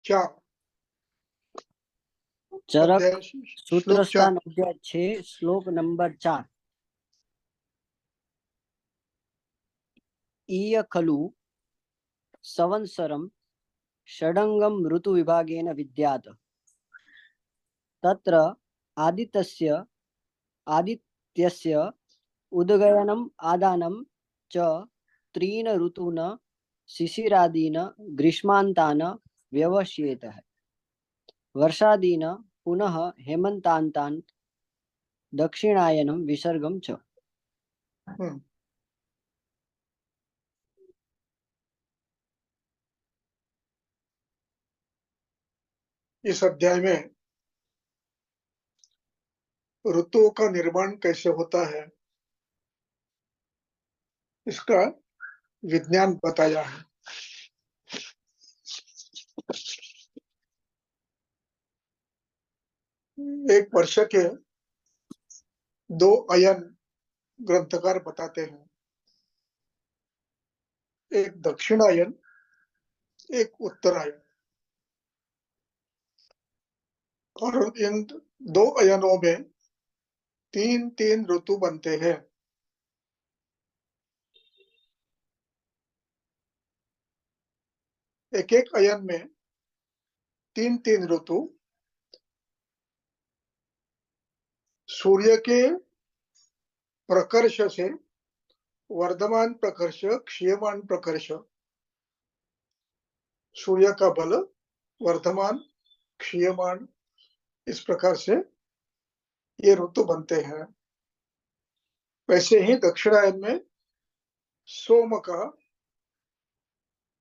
चार चरक अध्याय सूत्र श्लोक 4। स्थान अध्याय 6 श्लोक नंबर 4। ईय खलु संवत्सरं षडंगम ऋतु विभागेन विद्यात् तत्र आदित्यस्य उदगयनम् आदानं च त्रीन् ऋतून् शिशिरादीन् ग्रीष्मान्तान् व्यवस्येत वर्षादीन् पुनः हेमन्तान्तान् दक्षिणायनं विसर्गं च। इस अध्याय में ऋतुओं का निर्माण कैसे होता है इसका विज्ञान बताया है। एक वर्ष के दो अयन ग्रंथकार बताते हैं, एक दक्षिणायन, एक उत्तरायन। और इन दो अयनों में तीन तीन ऋतु बनते हैं। एक एक अयन में तीन तीन ऋतु सूर्य के प्रकर्ष से वर्धमान प्रकर्ष, क्षीयमान प्रकर्ष, सूर्य का बल, वर्धमान, क्षीयमान, इस प्रकार से ये ऋतु बनते हैं। वैसे ही दक्षिणायन में सोम का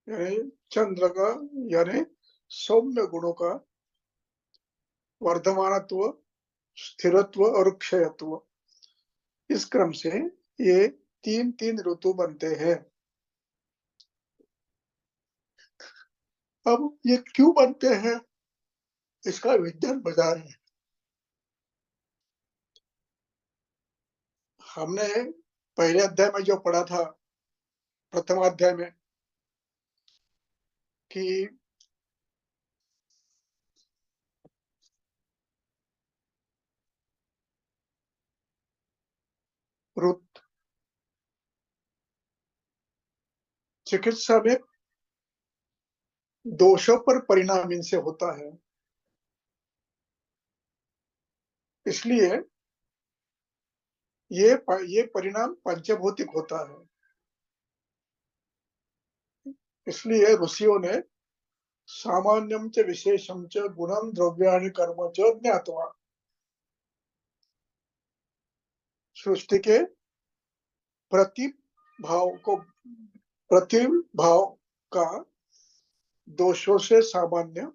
यानी चंद्र का यानी सौम्य गुणों का वर्धमानत्व, स्थिरत्व और क्षयत्व, इस क्रम से ये तीन तीन ऋतु बनते हैं। अब ये क्यों बनते हैं इसका विज्ञान बताया है। हमने पहले अध्याय में जो पढ़ा था, प्रथम अध्याय में, कि चिकित्सा में दोषों पर परिणाम इनसे होता है, इसलिए ये परिणाम पंचभौतिक होता है। इसलिए ऋषियों ने सामान्यम च विशेषम च गुणम द्रव्याणि कर्म च ज्ञात्वा सृष्टि के प्रतिभाव का दोषों से सामान्य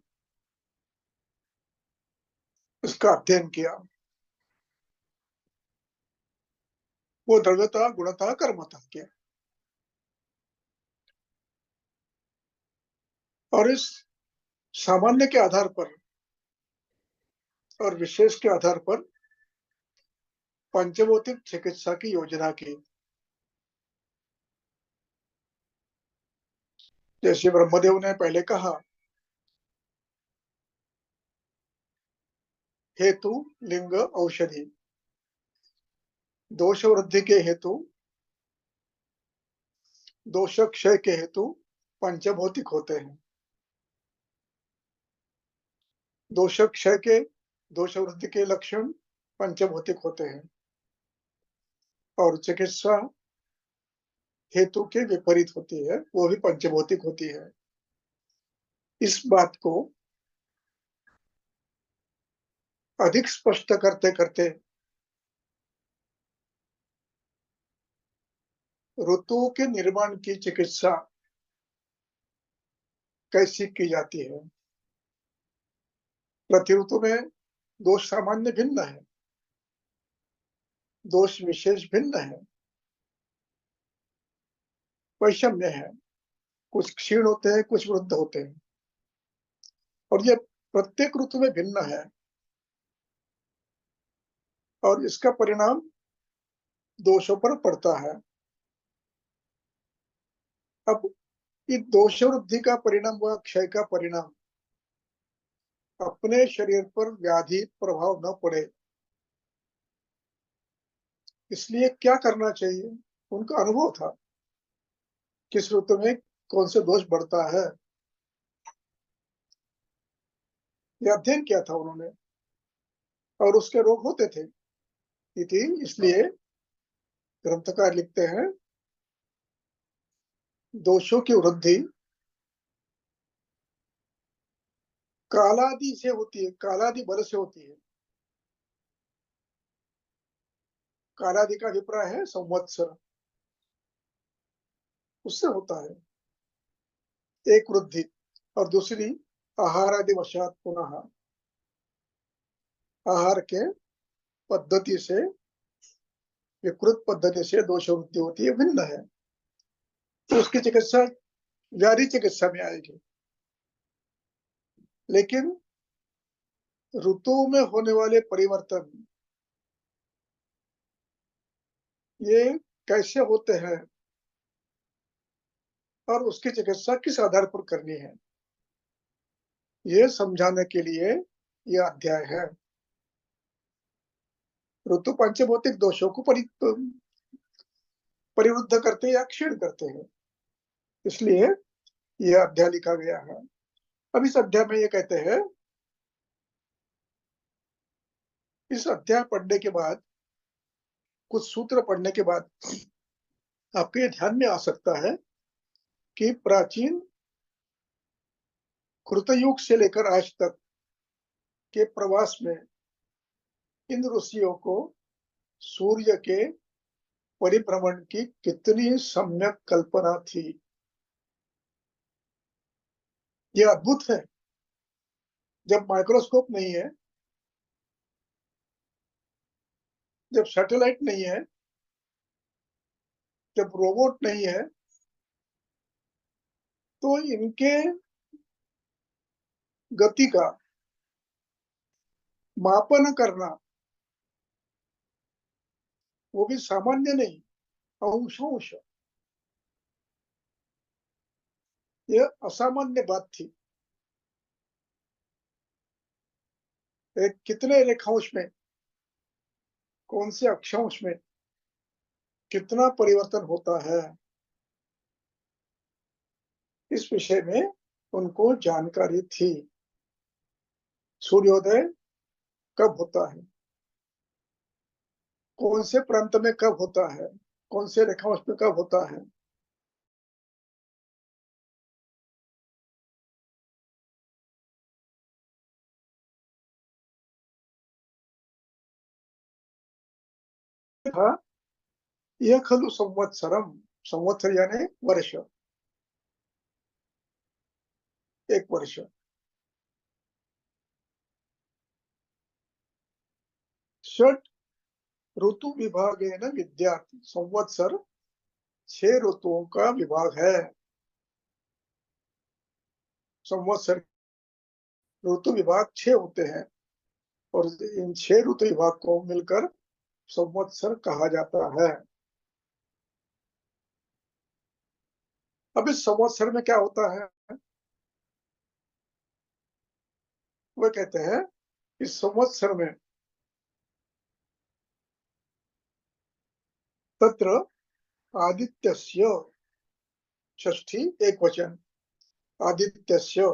इसका अध्ययन किया। वो द्रव्यता, गुणता, कर्मता किया और इस सामान्य के आधार पर और विशेष के आधार पर पंचभौतिक चिकित्सा की योजना की। जैसे ब्रह्मदेव ने पहले कहा, हेतु, लिंग, औषधि। दोष वृद्धि के हेतु, दोष क्षय के हेतु पंचभौतिक होते हैं। दोष क्षय के, दोष वृद्धि के लक्षण पंचभौतिक होते हैं और चिकित्सा हेतु के विपरीत होती है, वो भी पंचभौतिक होती है। इस बात को अधिक स्पष्ट करते करते ऋतुओं के निर्माण की चिकित्सा कैसी की जाती है। प्रति ऋतु में दोष सामान्य भिन्न है, दोष विशेष भिन्न है, वैषम्य है, कुछ क्षीण होते हैं, कुछ वृद्ध होते हैं और ये प्रत्येक ऋतु में भिन्न है और इसका परिणाम दोषों पर पड़ता है। अब इस दोष वृद्धि का परिणाम व क्षय का परिणाम अपने शरीर पर व्याधि प्रभाव न पड़े, इसलिए क्या करना चाहिए? उनका अनुभव था किस ऋतु में कौन से दोष बढ़ता है, यह अध्ययन किया था उन्होंने, और उसके रोग होते थे। इसलिए ग्रंथकार लिखते हैं, दोषों की वृद्धि कालादि से होती है, कालादि बल से होती है। कालादि का अभिप्राय है संवत्सर, उससे होता है एक वृद्धि, और दूसरी आहार आदि वशात पुनः, आहार के पद्धति से, विकृत पद्धति से दोष वृद्धि होती है, भिन्न है, तो उसकी चिकित्सा व्याधि चिकित्सा में आएगी। लेकिन ऋतु में होने वाले परिवर्तन ये कैसे होते हैं और उसकी चिकित्सा किस आधार पर करनी है, ये समझाने के लिए यह अध्याय है। ऋतु पंचभौतिक दोषों को परिवृद्ध करते हैं या क्षीण करते हैं, इसलिए यह अध्याय लिखा गया है। अब इस अध्याय में ये कहते हैं, इस अध्याय पढ़ने के बाद, कुछ सूत्र पढ़ने के बाद आपके ध्यान में आ सकता है कि प्राचीन कृतयुग से लेकर आज तक के प्रवास में इन ऋषियों को सूर्य के परिभ्रमण की कितनी सम्यक कल्पना थी। यह अद्भुत है। जब माइक्रोस्कोप नहीं है, जब सैटेलाइट नहीं है, जब रोबोट नहीं है, तो इनके गति का मापन करना, वो भी सामान्य नहीं, अंश, यह असामान्य बात थी। एक कितने रेखांश में, कौन से अक्षांश में कितना परिवर्तन होता है, इस विषय में उनको जानकारी थी। सूर्योदय कब होता है, कौन से प्रांत में कब होता है, कौन से रेखांश में कब होता है, था। यह खलु संवत्सरम, संवत्सर यानी वर्ष, एक वर्ष। षट ऋतु विभाग है ना विद्यार्थी, संवत्सर 6 ऋतुओं का विभाग है। संवत्सर ऋतु विभाग 6 होते हैं, और इन 6 ऋतु विभाग को मिलकर संवत्सर कहा जाता है। अब इस संवत्सर में क्या होता है, वह कहते हैं इस संवत्सर में तत्र आदित्यस्य, षष्ठी एक वचन, आदित्यस्य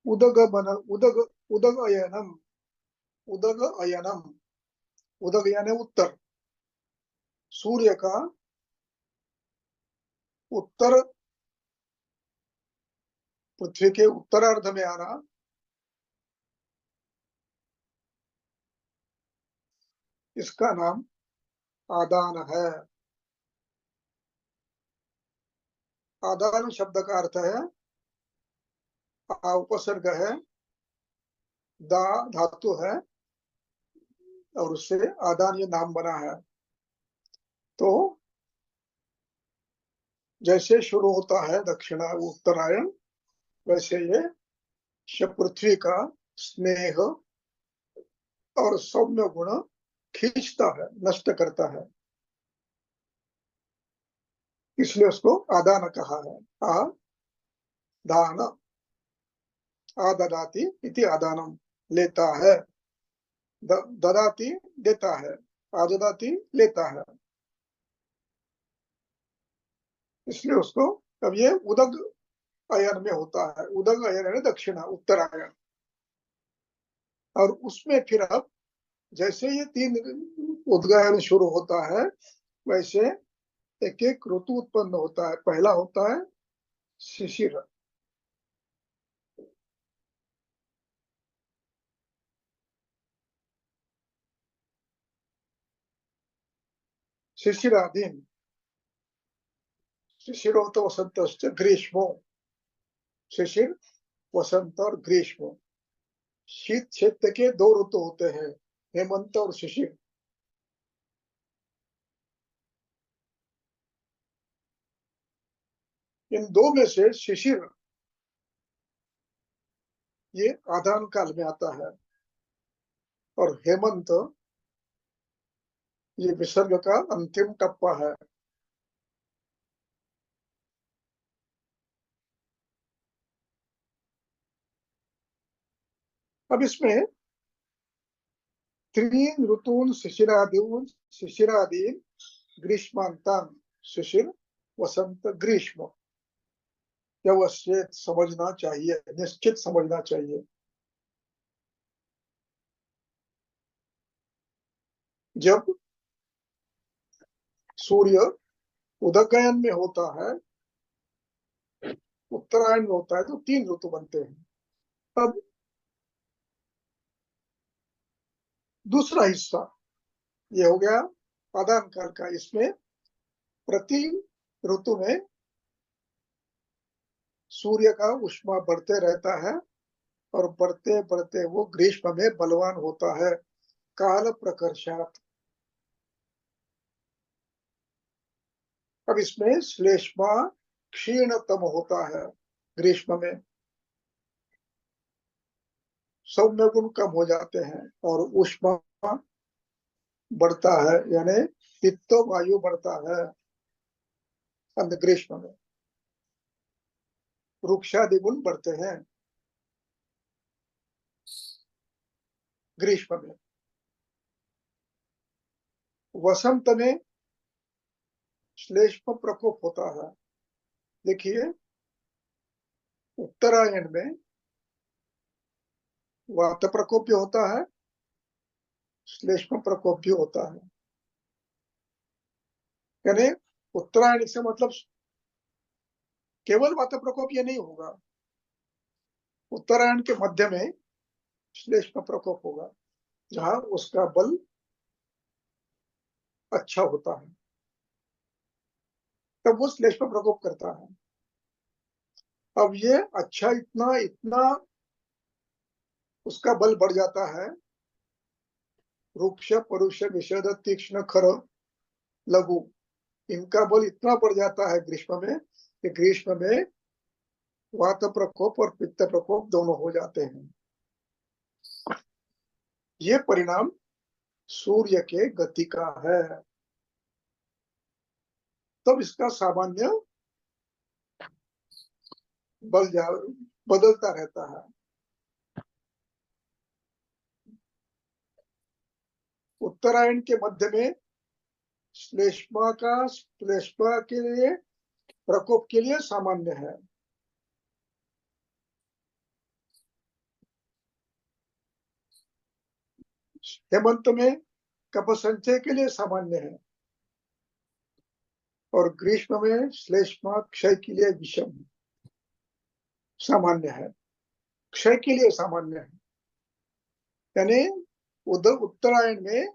उदगमन, उदगयनम, उदगयनम, उदग यानी उत्तर, सूर्य का उत्तर, पृथ्वी के उत्तरार्ध में आना, इसका नाम आदान है। आदान शब्द का अर्थ है, उपसर्ग है, दा धातु है, और उससे आदान ये नाम बना है। तो जैसे शुरू होता है दक्षिणा उत्तरायण, वैसे ये पृथ्वी का स्नेह और सौम्य गुण खींचता है, नष्ट करता है। इसलिए उसको आदान कहा है। आदान, आददाति इति आदानम, लेता है। ददाति देता है, आददाति लेता है, इसलिए उसको, अब ये उदग अयन में होता है। उदग अयन है दक्षिणा, उत्तरायण। और उसमें फिर अब जैसे ये 3 उदगायन शुरू होता है, वैसे एक एक ऋतु उत्पन्न होता है। पहला होता है शिशिर, शिशिराधीन, शिशिरोत वसंत ग्रीष्मो, शिशिर, वसंत और ग्रीष्म। शीत क्षेत्र के 2 ऋतु होते हैं, हेमंत और शिशिर। इन 2 में से शिशिर ये आदान काल में आता है, और हेमंत ये विसर्ग का अंतिम टप्पा है। अब इसमें 3 ऋतून शिशिरादीन ग्रीष्मांतान, शिशिर, वसंत, ग्रीष्म, व्यवस्थित समझना चाहिए, निश्चित समझना चाहिए। जब सूर्य उदगयन में होता है, उत्तरायण में होता है, तो 3 ऋतु बनते हैं। अब दूसरा हिस्सा ये हो गया आदान काल का। इसमें प्रति ऋतु में सूर्य का ऊष्मा बढ़ते रहता है, और बढ़ते बढ़ते वो ग्रीष्म में बलवान होता है, काल प्रकर्षात। अब इसमें श्लेष्मा क्षीणतम होता है ग्रीष्म में, सौम्य गुण कम हो जाते हैं, और ऊष्मा बढ़ता है, यानी पित्त वायु बढ़ता है ग्रीष्म में। वृक्षादि गुण बढ़ते हैं ग्रीष्म में। वसंत में श्लेष्म प्रकोप होता है। देखिए, उत्तरायण में वात प्रकोप भी होता है, श्लेष्म प्रकोप भी होता है। यानी उत्तरायण से मतलब केवल वात प्रकोप ये नहीं होगा, उत्तरायण के मध्य में श्लेष्म प्रकोप होगा, जहां उसका बल अच्छा होता है, तब वो श्लेष्म प्रकोप करता है। अब ये अच्छा इतना इतना उसका बल बढ़ जाता है, रुक्ष, परुष, विषद, तीक्ष्ण, खर, लघु, इनका बल इतना बढ़ जाता है ग्रीष्म में, कि ग्रीष्म में वात प्रकोप और पित्त प्रकोप दोनों हो जाते हैं। ये परिणाम सूर्य के गति का है। तब इसका सामान्य बदलता रहता है। उत्तरायण के मध्य में श्लेष्मा के लिए, प्रकोप के लिए सामान्य है। हेमंत में कफ संचय के लिए सामान्य है, और ग्रीष्म में श्लेष्मा क्षय के लिए विषम सामान्य है, क्षय के लिए सामान्य है। यानी उत्तरायण में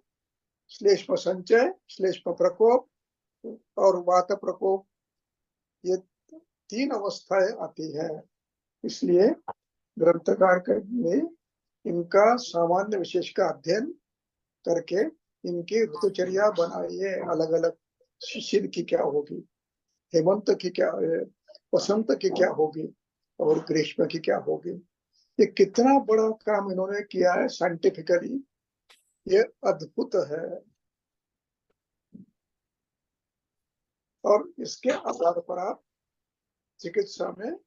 श्लेष्म संचय, श्लेष्म प्रकोप और वात प्रकोप, ये 3 अवस्थाएं आती है। इसलिए ग्रंथकार ने इनका सामान्य विशेष का अध्ययन करके इनकी ऋतुचर्या बनाई है। अलग अलग शिशिर की क्या होगी, हेमंत की क्या, वसंत की क्या होगी, और ग्रीष्म की क्या होगी। ये कितना बड़ा काम इन्होंने किया है साइंटिफिकली, ये अद्भुत है। और इसके आधार पर आप चिकित्सा में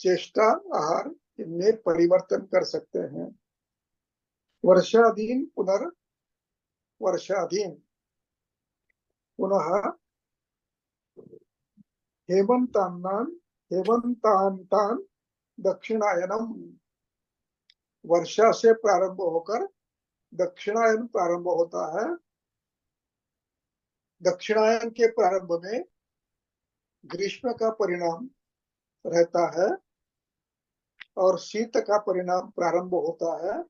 चेष्टा, आहार इनमें परिवर्तन कर सकते हैं। वर्षाधीन पुनः हेमंतान दक्षिणायनम। वर्षा से प्रारंभ होकर दक्षिणायन प्रारंभ होता है। दक्षिणायन के प्रारंभ में ग्रीष्म का परिणाम रहता है और शीत का परिणाम प्रारंभ होता है,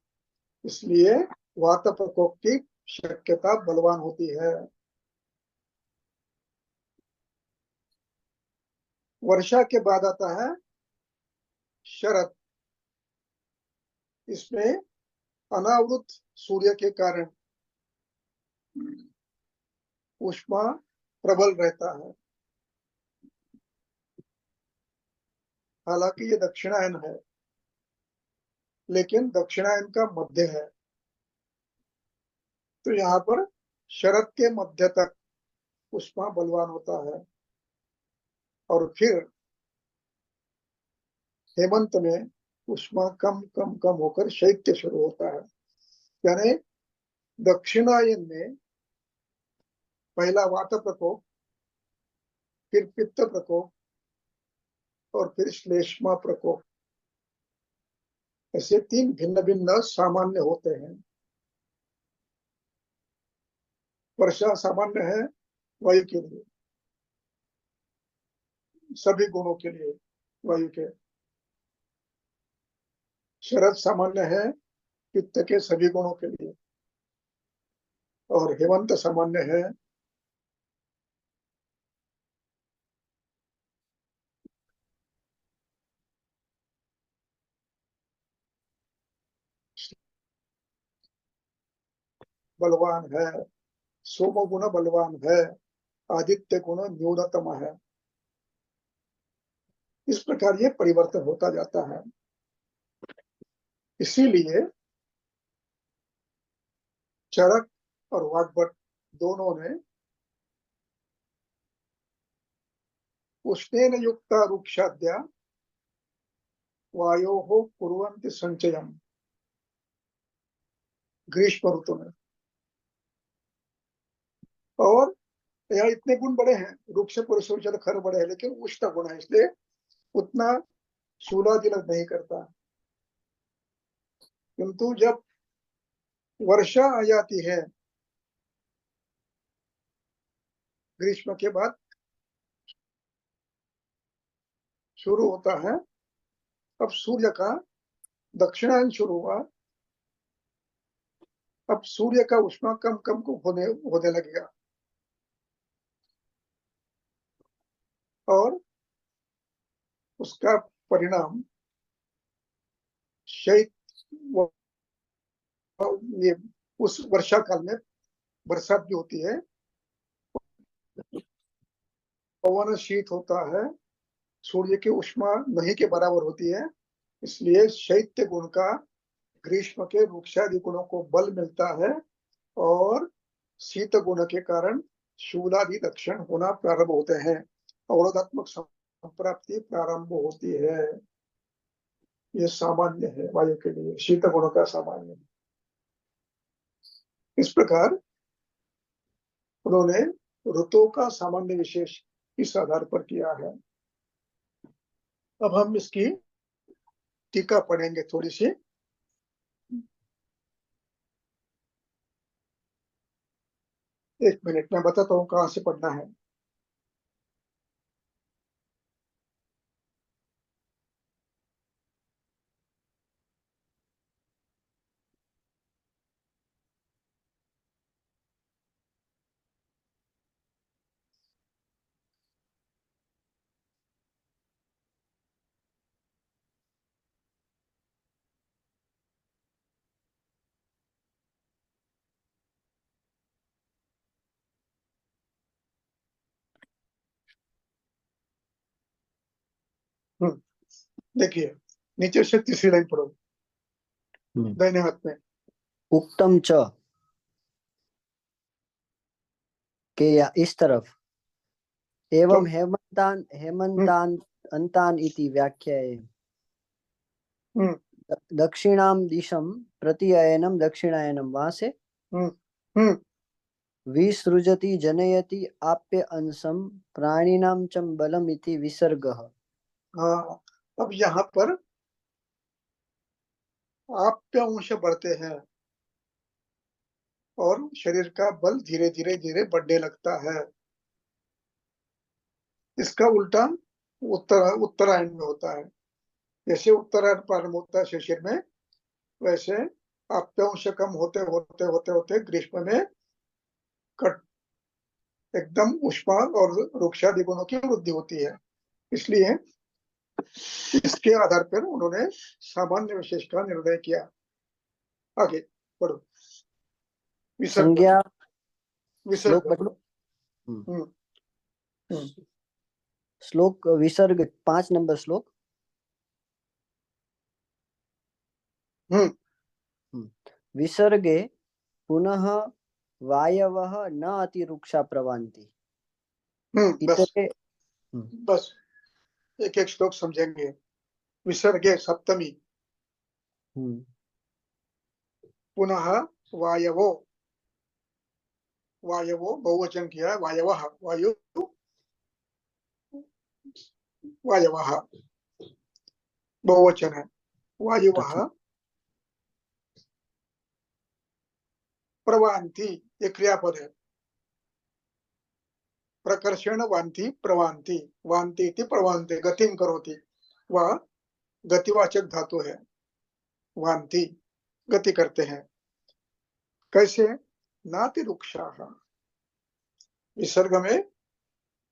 इसलिए वात प्रकोप की शक्यता बलवान होती है। वर्षा के बाद आता है शरद। इसमें अनावृत सूर्य के कारण ऊष्मा प्रबल रहता है। हालांकि ये दक्षिणायन है, लेकिन दक्षिणायन का मध्य है, तो यहाँ पर शरद के मध्य तक ऊष्मा बलवान होता है और फिर हेमंत में ऊष्मा कम कम कम होकर शैत्य शुरू होता है। यानी दक्षिणायन में पहला वात प्रकोप, फिर पित्त प्रकोप और फिर श्लेष्मा प्रकोप, ऐसे तीन भिन्न भिन्न सामान्य होते हैं। वर्षा सामान्य है वायु के लिए, सभी गुणों के लिए वायु के। शरद सामान्य है पित्त के सभी गुणों के लिए, और हेमंत सामान्य है बलवान है, सोम गुण बलवान है, आदित्य गुण न्यूनतम है। इस प्रकार ये परिवर्तन होता जाता है। इसीलिए चरक और वाग्भट दोनों ने उष्णेन युक्ता रुक्षाद्या वायोः कुर्वन्ति संचयम ग्रीष्म ऋतु में। और यहाँ इतने गुण बड़े हैं, वृक्ष पुरुष खर बड़े हैं, लेकिन उष्ण गुण है, इसलिए उतना शूलादिलक नहीं करता। किंतु जब वर्षा आ जाती है ग्रीष्म के बाद शुरू होता है, अब सूर्य का दक्षिणायन शुरू हुआ, अब सूर्य का उष्मा कम कम को होने लगेगा और उसका परिणाम शैत, ये उस वर्षा काल में बरसात भी होती है, पवन शीत होता है, सूर्य की उष्मा नहीं के बराबर होती है, इसलिए शैत्य गुण का ग्रीष्म के वृक्षादि गुणों को बल मिलता है और शीत गुण के कारण शूलादि लक्षण होना प्रारंभ होते हैं, अवरोधात्मक संप्राप्ति प्रारंभ होती है। ये सामान्य है वायु के लिए, शीत गुण का सामान्य है। इस प्रकार उन्होंने ऋतुओं का सामान्य विशेष इस आधार पर किया है। अब हम इसकी टीका पढ़ेंगे थोड़ी सी। एक मिनट में बताता हूँ कहाँ से पढ़ना है। देखिए, नीचे से तीसरी लाइन पढ़ो, दाहिने हाथ में। उक्तम च के या इस तरफ एवं तो हेमन्तान् अन्तान् इति व्याख्याये हम्म दक्षिणां दिशं प्रत्ययनं दक्षिणायनं वहां से हम्म हम्म विसृजति जनयति आप्य अंशं प्राणिनां च बलम् इति विसर्गः। हाँ, अब यहाँ पर आप्य अंश बढ़ते हैं और शरीर का बल धीरे धीरे धीरे बढ़ने लगता है। इसका उल्टा उत्तरायण में होता है। जैसे उत्तरायण प्रारंभ होता है शिशिर में, वैसे आप्यांश कम होते होते होते होते ग्रीष्म में कट एकदम उष्मा और रुक्षादि गुणों की वृद्धि होती है। इसलिए इसके आधार पर उन्होंने सामान्य विशेष का निर्णय किया। आगे पढ़ो। विसर्ग संज्ञा श्लोक विसर्ग पढ़ो। हम्म हम्म श्लोक विसर्ग 5 नंबर श्लोक। हम्म विसर्गे पुनः वायवः न अतिरुक्षा प्रवान्ति बस इतरे। बस एक एक श्लोक समझेंगे। विसर्गे सप्तमी, पुनः वायवो, वायवो बहुवचन किया है, वायवः वायु, वायवः बहुवचन है, वायुवः अच्छा। प्रवान्ति, ये क्रियापद है। प्रकर्षण वान्ति प्रवान्ति, वान्ति इति प्रवान्ति गतिं करोति, वह गतिवाचक धातु है। वान्ति गति करते हैं। कैसे? नाति रुक्षाः, विसर्ग में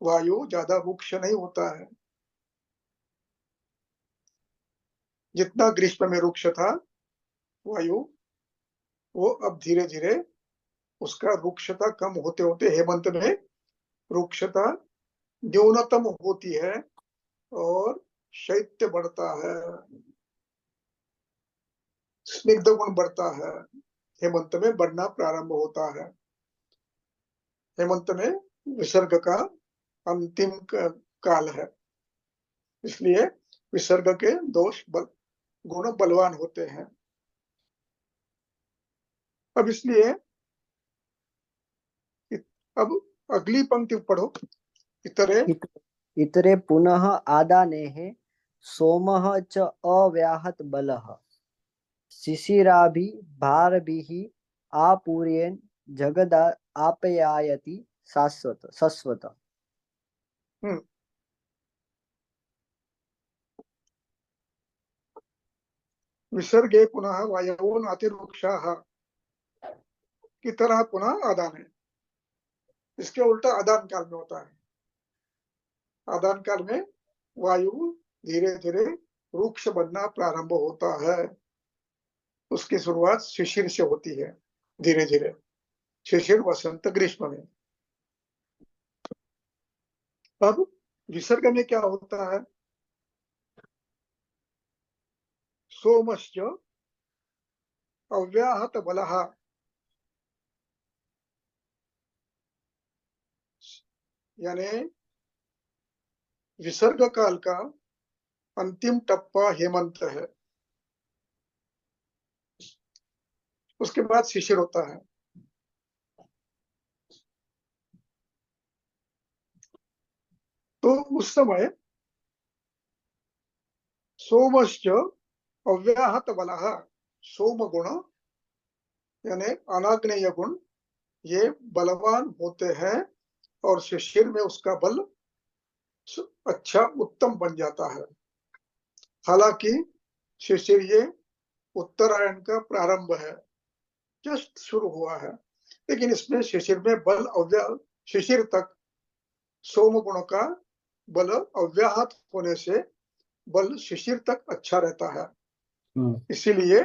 वायु ज्यादा रुक्ष नहीं होता है। जितना ग्रीष्म में रुक्ष था वायु, वो अब धीरे धीरे उसका रुक्षता कम होते होते हेमंत में रुक्षता न्यूनतम होती है और शैत्य बढ़ता है, स्निग्ध गुण बढ़ता है, हेमंत में बढ़ना प्रारंभ होता है। हेमंत में विसर्ग का अंतिम काल है, इसलिए विसर्ग के दोष गुण बलवान होते हैं। अब इसलिए अब अगली पंक्ति पढ़ो। इतरे इतरे पुनः आदानेः सोमः च अव्याहत बलः शिशिराभिः भारभिः आपूर्येण जगदा आप्यायति शाश्वत। हम्म विसर्गे पुनः वायवो नातिरुक्षाः की तरह पुनः आदान है। इसके उल्टा आदान काल में होता है। आदान काल में वायु धीरे धीरे रुक्ष बनना प्रारंभ होता है। उसकी शुरुआत शिशिर से होती है, धीरे धीरे शिशिर वसंत ग्रीष्म में। अब विसर्ग में क्या होता है? सोमश्च अव्याहत बलः, यानी विसर्ग काल का अंतिम टप्पा हेमंत है, उसके बाद शिशिर होता है। तो उस समय सोमश्च अव्याहत बलः, सोम गुण यानी अनाग्नेय गुण ये बलवान होते हैं और शिशिर में उसका बल अच्छा उत्तम बन जाता है। हालांकि शिशिर ये उत्तरायण का प्रारंभ है, जस्ट शुरू हुआ है, लेकिन इसमें शिशिर में बल शिशिर तक सोम गुण का बल अव्याहत होने से बल शिशिर तक अच्छा रहता है। इसीलिए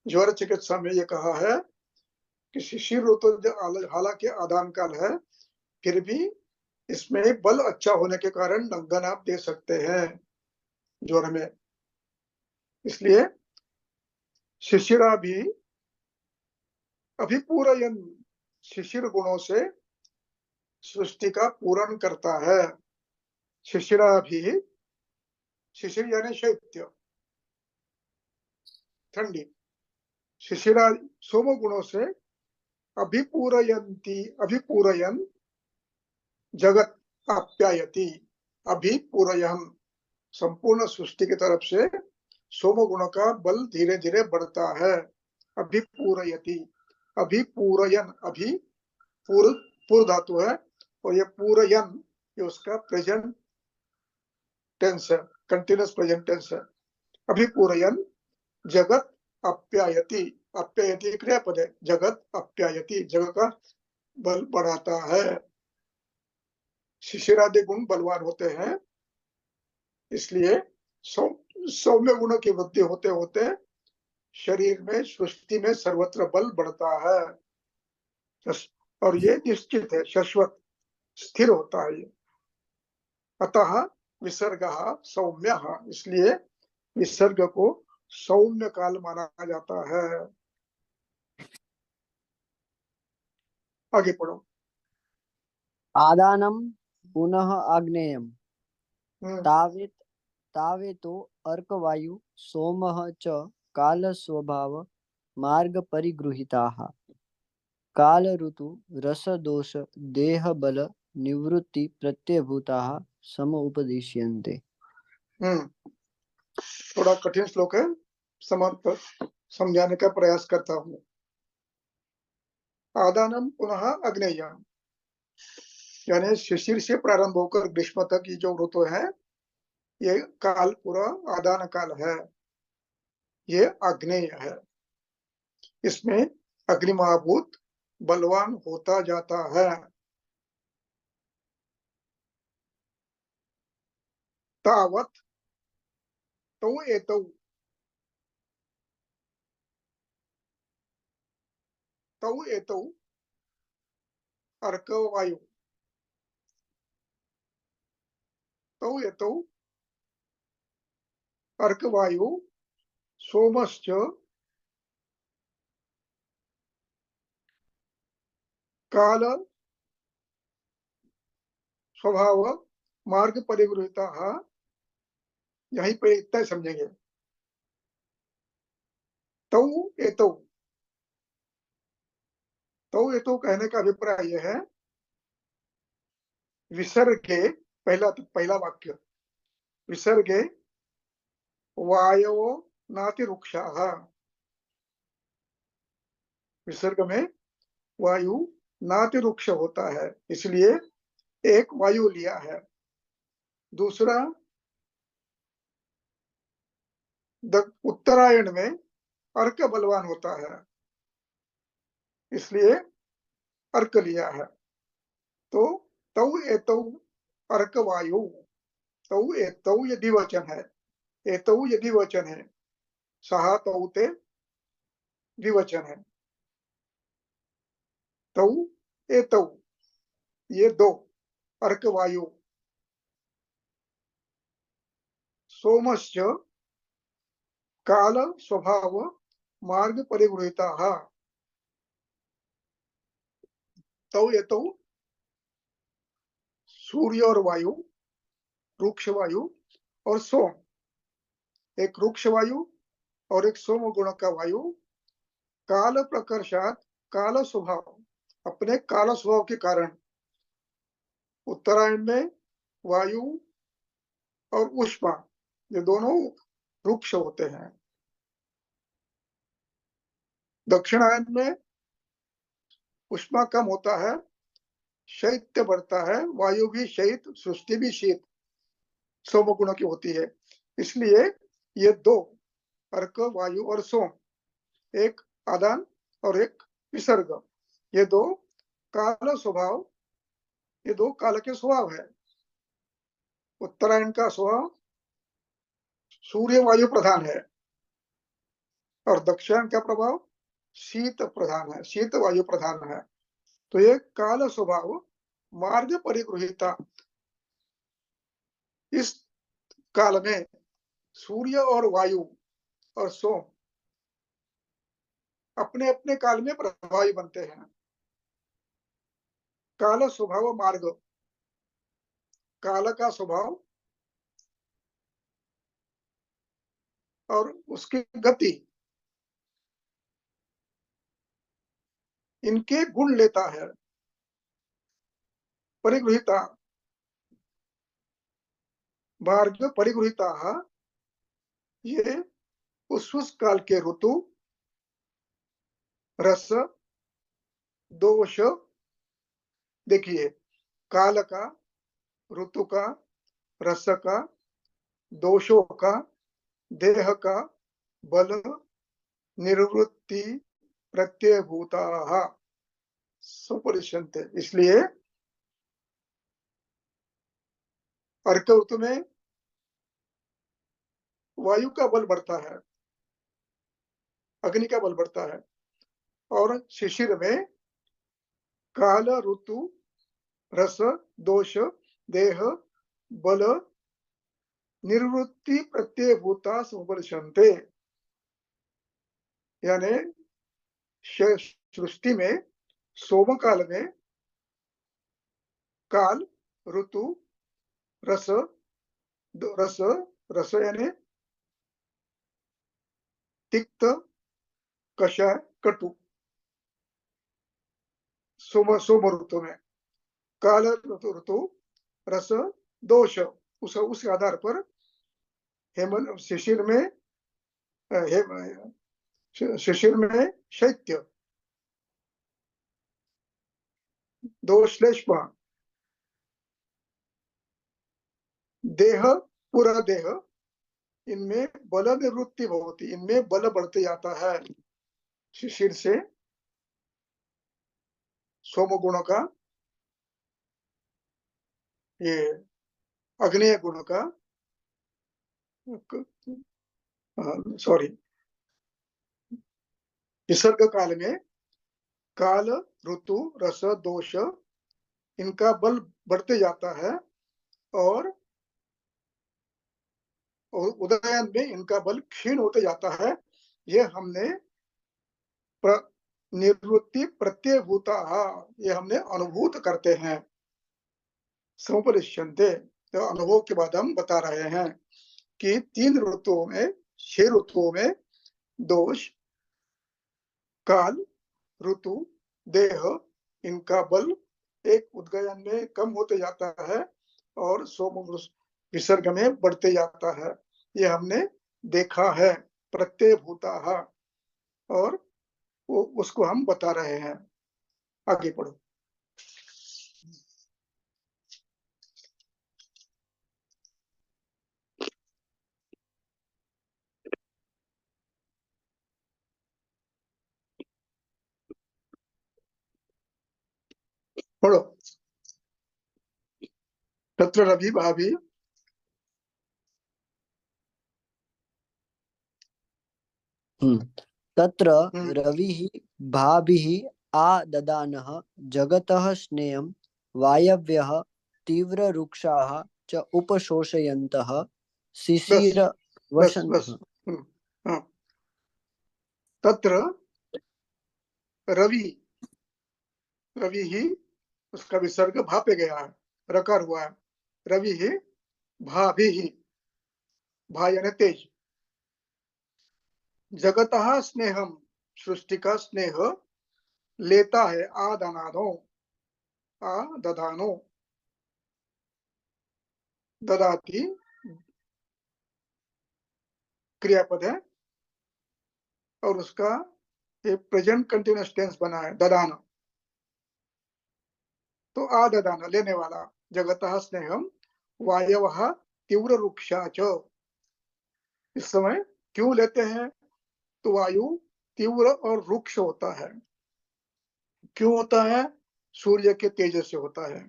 ज्वर चिकित्सा में ये कहा है कि शिशिर ऋतु हालांकि आदान काल है, फिर भी इसमें बल अच्छा होने के कारण लंघन आप दे सकते हैं ज्वर में। इसलिए शिशिरा भी अभिपूरयन, शिशिर गुणों से सृष्टि का पूर्ण करता है। शिशिरा भी, शिशिर यानी शैत्य, ठंडी। शिशिरा सोम गुणों से अभिपूरयन जगत आप्यायति। अभिपूरयन, संपूर्ण सृष्टि की तरफ से सोम गुण का बल धीरे धीरे बढ़ता है। अभिपूरयति, अभिपूरयन, अभि पूर्व, पूर्व धातु है, और ये पूरयन, ये उसका प्रेजेंट टेंस है, कंटिन्यूस प्रेजेंट टेंस है। अभिपूरयन जगत आप्यायति, आप्यायति क्रियापद है, जगत आप्यायति, जगत का बल बढ़ाता है। शिशिरादि गुण बलवान होते हैं, इसलिए सौम्य गुणों की वृद्धि होते होते शरीर में, सृष्टि में सर्वत्र बल बढ़ता है, और ये निश्चित है, शाश्वत स्थिर होता है ये। अतः विसर्ग सौम्य, इसलिए विसर्ग को सौम्य काल माना जाता है। आगे पढ़ो। आदानं पुनः आग्नेयम् हम्म, तावेत तावेतो अर्कवायु सोमः च कालस्वभाव मार्ग परिगृहीताः काल ऋतु रसदोष देहबल निवृत्ति प्रत्ययभूताः समुपदिश्यन्ते। थोड़ा कठिन श्लोक है, समर्थ समझाने का प्रयास करता हूँ। आदानम पुनः अग्नेयम, यानी शिशिर से प्रारंभ होकर ग्रीष्म तक की जो ऋतु है, ये काल पूरा आदान काल है, ये आग्नेय है। इसमें अग्निमहाभूत बलवान होता जाता है। तावत तौ एतौ, तौ एतौ अर्कवायु, तौ एतौ अर्कवायु सोमश्च काल स्वभाव मार्ग परिगृहीता, यहीं पे इतना ही समझेंगे। तौ एतौ, तौ एतौ कहने का अभिप्राय यह है, विसर्गे, पहला वाक्य, विसर्गे वायवो नातिरुक्षाः, विसर्ग में वायु नातिरुक्ष होता है, इसलिए एक वायु लिया है। दूसरा, उत्तरायण में अर्क बलवान होता है, इसलिए अर्क लिया है। तो तौ एतौ अर्क वायु, तौ एतौ ये द्विवचन है, एतौ ये द्विवचन है, सहा तौ ते द्विवचन है। तौ एतौ ये दो अर्क वायु, सोमश्च काल स्वभाव मार्ग परिगृहीता, तौ एतौ सूर्य और वायु, रुक्ष वायु और सोम, एक रुक्ष वायु और एक सोम गुण का वायु, काल प्रकर्षात, काल स्वभाव, अपने काल स्वभाव के कारण उत्तरायण में वायु और उष्मा, ये दोनों रुक्ष होते हैं। दक्षिणायन में उष्मा कम होता है, शैत्य बढ़ता है, वायु भी शैत, सृष्टि भी शीत, सोम गुण की होती है। इसलिए ये दो, अर्क वायु और सोम, एक आदान और एक विसर्ग, ये दो काल स्वभाव, ये दो काल के स्वभाव है। उत्तरायण का स्वभाव सूर्य वायु प्रधान है, और दक्षिण का प्रभाव शीत प्रधान है, शीत वायु प्रधान है। तो ये काल स्वभाव मार्ग परिगृहीता, इस काल में सूर्य और वायु और सोम अपने अपने काल में प्रभावी बनते हैं। काल स्वभाव मार्ग, काल का स्वभाव और उसकी गति, इनके गुण लेता है। परिगृहीता, मार्ग परिगृहीता, ये उस काल के ऋतु, रस, दोष, देखिए काल का, ऋतु का, रस का, दोषों का, देह का, बल, निवृत्ति, प्रत्ययभूता सुपरिशन्ते। इसलिए अर्क ऋतु में वायु का बल बढ़ता है, अग्नि का बल बढ़ता है, और शिशिर में काल, ऋतु, रस, दोष, देह, बल, निवृत्ति, प्रत्ययभूता सुपरिशन्ते। यानी सृष्टि में सोम काल में काल, ऋतु, रस, रस, रस यानी तिक्त, कषाय, कटु, सोम ऋतु में काल, ऋतु, रस, दोष, उस आधार पर हेमंत, शिशिर में शैत्य, दोश्लेष्मा, देह, पूरा देह, इनमें बल निवृत्ति होती, इनमें बल बढ़ते जाता है। शिशिर से सोम गुण का, ये अग्नेय गुण का, सॉरी, विसर्ग काल में काल, ऋतु, रस, दोष, इनका बल बढ़ते जाता है, और उदयन में इनका बल क्षीण होते जाता है। ये हमने निवृत्ति प्रत्ययभूता, ये हमने अनुभूत करते हैं। समुपरिष्यन्ते, तो अनुभव के बाद हम बता रहे हैं कि 3 ऋतुओं में, 6 ऋतुओं में दोष, काल, ऋतु, देह, इनका बल एक उदगयन में कम होते जाता है और सोम विसर्ग में बढ़ते जाता है। ये हमने देखा है, प्रत्ययभूता, और वो उसको हम बता रहे हैं। आगे पढ़ो। पढ़ो। तत्र रवि भाभी, तत्र रविः भाभिः आददानः जगतः स्नेहं वायव्यः तीव्ररुक्षाः च उपशोषयन्तः शिशिर बस वसन् बस, हाँ। तत्र रवि, रवि ही उसका विसर्ग भा पे गया है, रकार हुआ है। रवि ही भाभी ही, भा यानी तेज, जगतः स्नेहम, सृष्टि का स्नेह लेता है, आदनादो, आददानो, ददाती क्रियापद है, और उसका एक प्रेजेंट कंटिन्यूअस टेंस बना है, ददाना। तो आददाना लेने वाला, जगतः स्नेहम वायवः तीव्र रुक्षा च। इस समय क्यों लेते हैं? तो वायु तीव्र और रुक्ष होता है। क्यों होता है? सूर्य के तेजस से होता है।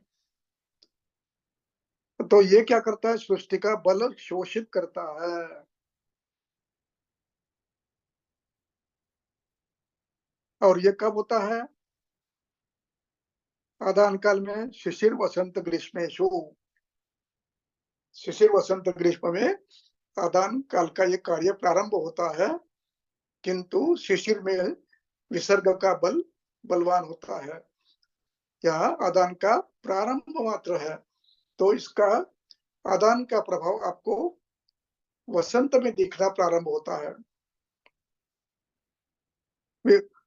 तो ये क्या करता है? सृष्टि का बल शोषित करता है। और ये कब होता है? आदान काल में शिशिर वसंत ग्रीष्मेशु, शिशिर वसंत ग्रीष्म में आदान काल का ये कार्य प्रारंभ होता है, किंतु शिशिर में विसर्ग का बल बलवान होता है। यह आदान का प्रारंभ मात्र है। तो इसका आदान का प्रभाव आपको वसंत में दिखना प्रारंभ होता है।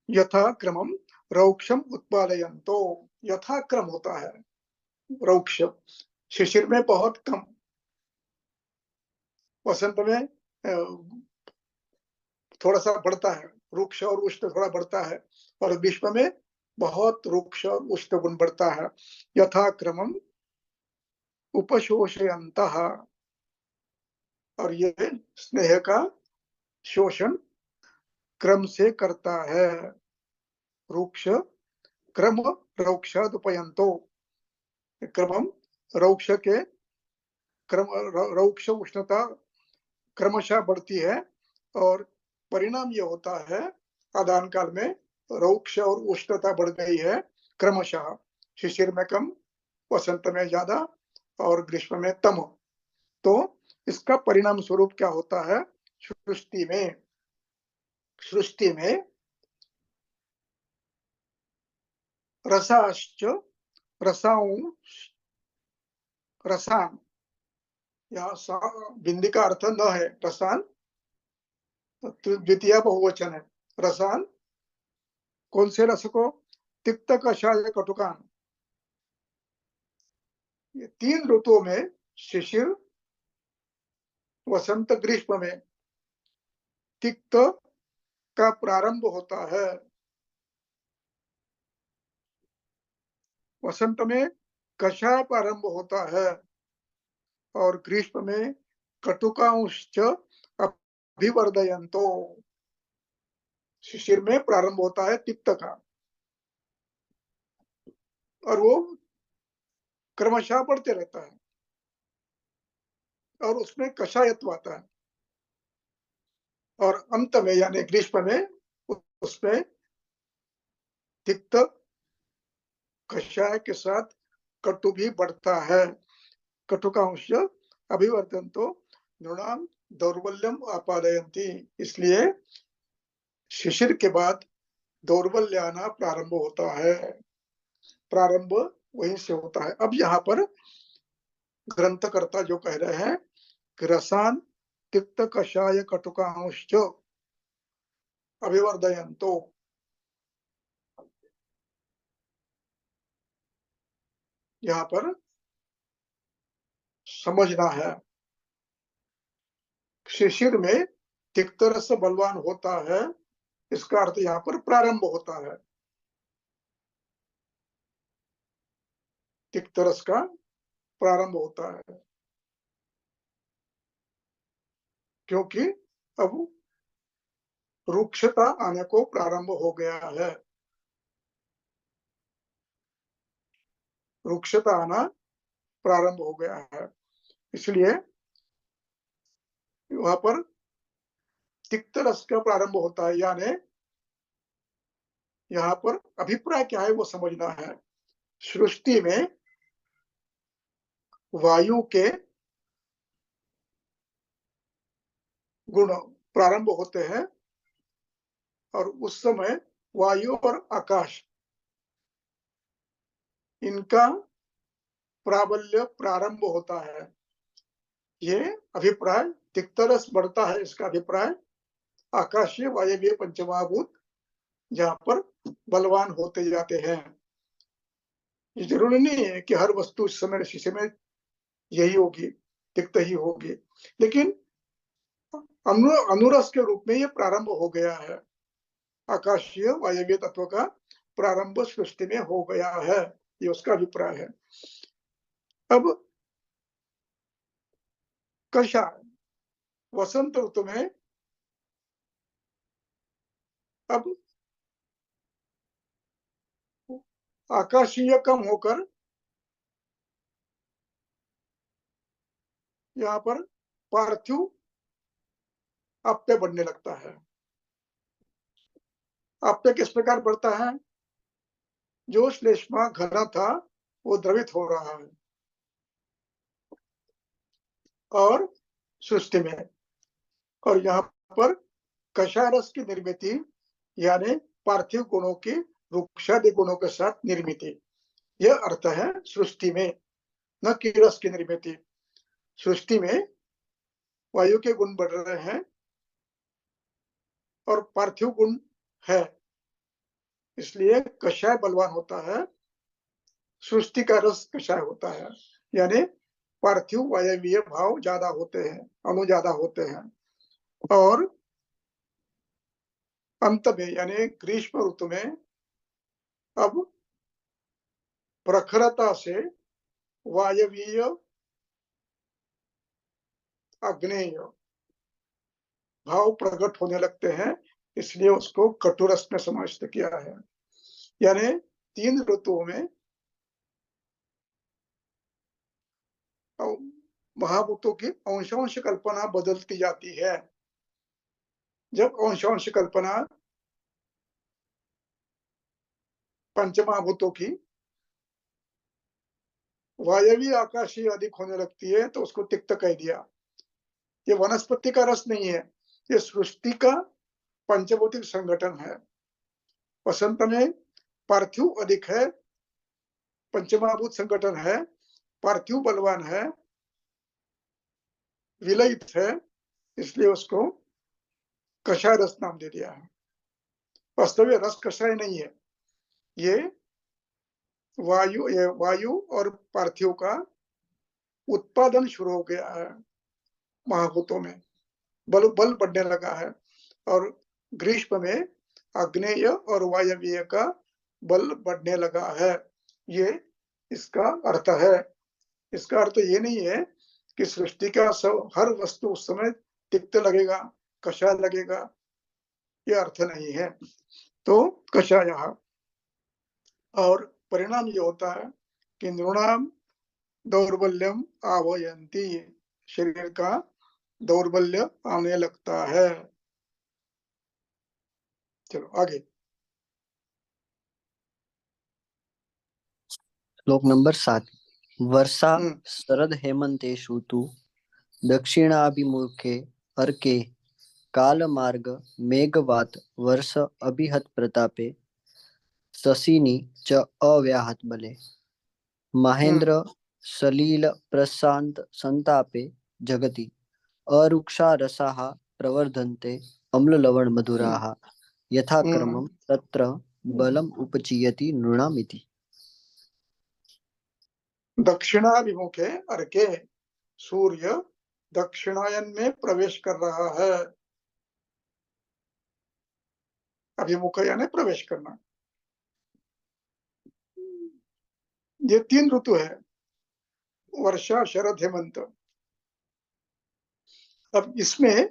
यथाक्रमम रौक्षम उत्पादयन्तो, यथाक्रम होता है रौक्ष, शिशिर में बहुत कम, वसंत में थोड़ा सा बढ़ता है, रुक्ष और उष्ण थोड़ा बढ़ता है, और ग्रीष्म में बहुत रुक्ष और उष्ण गुण बढ़ता है। यथाक्रमम उपशोषयन्तः, और ये स्नेह का शोषण क्रम से करता है। रुक्ष क्रम रौक्षाद उपयंतो, क्रमम रौक्ष के क्रम, रौक्ष उष्णता क्रमशः बढ़ती है, और परिणाम ये होता है आदान काल में रौक्ष और उष्णता बढ़ गई है क्रमशः, शिशिर में कम, वसंत में ज्यादा, और ग्रीष्म में तम। तो इसका परिणाम स्वरूप क्या होता है? सृष्टि में रसाश्च, रसाओं, रसान, यहाँ बिंदी का अर्थ न है रसान, तो द्वितीय बहुवचन है। रसान कौन से रस को? तिक्त कषाय कटुकान। ये 3 ऋतुओं में, शिशिर, वसंत, ग्रीष्म में तिक्त का प्रारंभ होता है। वसंत में कषाय प्रारंभ होता है, और ग्रीष्म में कटुकांश्च अभिवर्धयन्तो, शिशिर में प्रारंभ होता है तिक्त का, और वो क्रमशः बढ़ते रहता है, और उसमें कषायत्व आता है, और अंत में यानी ग्रीष्म में उसमें तिक्त कषाय के साथ कटु भी बढ़ता है। कटुकांश अभिवर्धन तो नृणाम दौर्बल्यम आपादयन्ति, इसलिए शिशिर के बाद दौर्बल्य आना प्रारंभ होता है। प्रारंभ वहीं से होता है। अब यहाँ पर ग्रंथकर्ता जो कह रहे हैं कि रसान तिक्त कषाय कटुकांश अभिवर्धयन्तो, यहाँ पर समझना है, शिशिर में तिक्त रस बलवान होता है, इसका अर्थ यहाँ पर प्रारंभ होता है, तिक्त रस का प्रारंभ होता है, क्योंकि अब रुक्षता आने को प्रारंभ हो गया है। रुक्षता आना प्रारंभ हो गया है, इसलिए वहां पर तिक्त रस का प्रारंभ होता है। यानी यहाँ पर अभिप्राय क्या है वो समझना है। सृष्टि में वायु के गुण प्रारंभ होते हैं, और उस समय वायु और आकाश, इनका प्राबल्य प्रारंभ होता है। ये अभिप्राय तिक्त रस बढ़ता है, इसका अभिप्राय आकाशीय वायवीय पंचमहाभूत जहां पर बलवान होते जाते हैं। ये जरूरी नहीं है कि हर वस्तु इस समय शीशे में यही होगी, तिक्त ही होगी, लेकिन अनुरस के रूप में ये प्रारंभ हो गया है। आकाशीय वायवीय तत्व का प्रारंभ सृष्टि में हो गया है, ये उसका अभिप्राय है। अब कषाय वसंत ऋतु में अब आकाशीय कम होकर यहाँ पर पार्थिव आप्य बढ़ने लगता है। आप्य किस प्रकार बढ़ता है? जो श्लेष्मा घना था वो द्रवित हो रहा है, और सृष्टि में, और यहाँ पर कषाय रस की निर्मिति यानी पार्थिव गुणों की रुक्षादि गुणों के साथ निर्मिति, यह अर्थ है सृष्टि में, न कीड़स की निर्मिति। सृष्टि में वायु के गुण बढ़ रहे हैं और पार्थिव गुण है, इसलिए कषाय बलवान होता है, सृष्टि का रस कषाय होता है। यानी पार्थिव वायवीय भाव ज्यादा होते हैं, अणु ज्यादा होते हैं। और अंत में यानी ग्रीष्म ऋतु में अब प्रखरता से वायवीय आग्नेय भाव प्रकट होने लगते हैं, इसलिए उसको कटुरस में समाहित किया है। यानी 3 ऋतुओं में महाभूतों की अंशांश कल्पना बदलती जाती है। जब अंशांश कल्पना पंचमहाभूतों की वायवीय आकाशीय अधिक होने लगती है तो उसको तिक्त कह दिया। ये वनस्पति का रस नहीं है, ये सृष्टि का पंचभौतिक संगठन है। वसंत में पार्थिव अधिक है, पंचमहाभूत संगठन है, पार्थिव बलवान है, विलयित है, इसलिए उसको कषाय रस नाम दे दिया है। वास्तव में रस कषाय नहीं है, ये वायु और पार्थिव का उत्पादन शुरू हो गया है महाभूतों में, बल बढ़ने लगा है। और ग्रीष्म में आग्नेय और वायवीय का बल बढ़ने लगा है, ये इसका अर्थ है। इसका अर्थ ये नहीं है कि सृष्टि का सब हर वस्तु उस समय तिक्त लगेगा, कषाय लगेगा, ये अर्थ नहीं है। तो कषाय, और परिणाम ये होता है कि नृणाम दौर्बल्यम आवयंती, शरीर का दौर्बल्य आने लगता है। चलो आगे। श्लोक नंबर 7। वर्षा हम्म शरद हेमंतेषु तु दक्षिणाभिमुखे अर्के कालमार्ग मेघवात वर्ष अभिहत प्रतापे शशिनि च अव्याहत बले हम्म महेंद्र सलील प्रशांत संतापे जगति अरुक्षा रसाः प्रवर्धन्ते अम्ल लवण हम्म मधुराः यथा हम्म क्रमं तत्र बलम् उपचीयति नृणामिति। दक्षिणाभिमुखे अर्के, सूर्य दक्षिणायन में प्रवेश कर रहा है। अभिमुख यानी प्रवेश करना। ये 3 ऋतु है, वर्षा शरद हेमंत। अब इसमें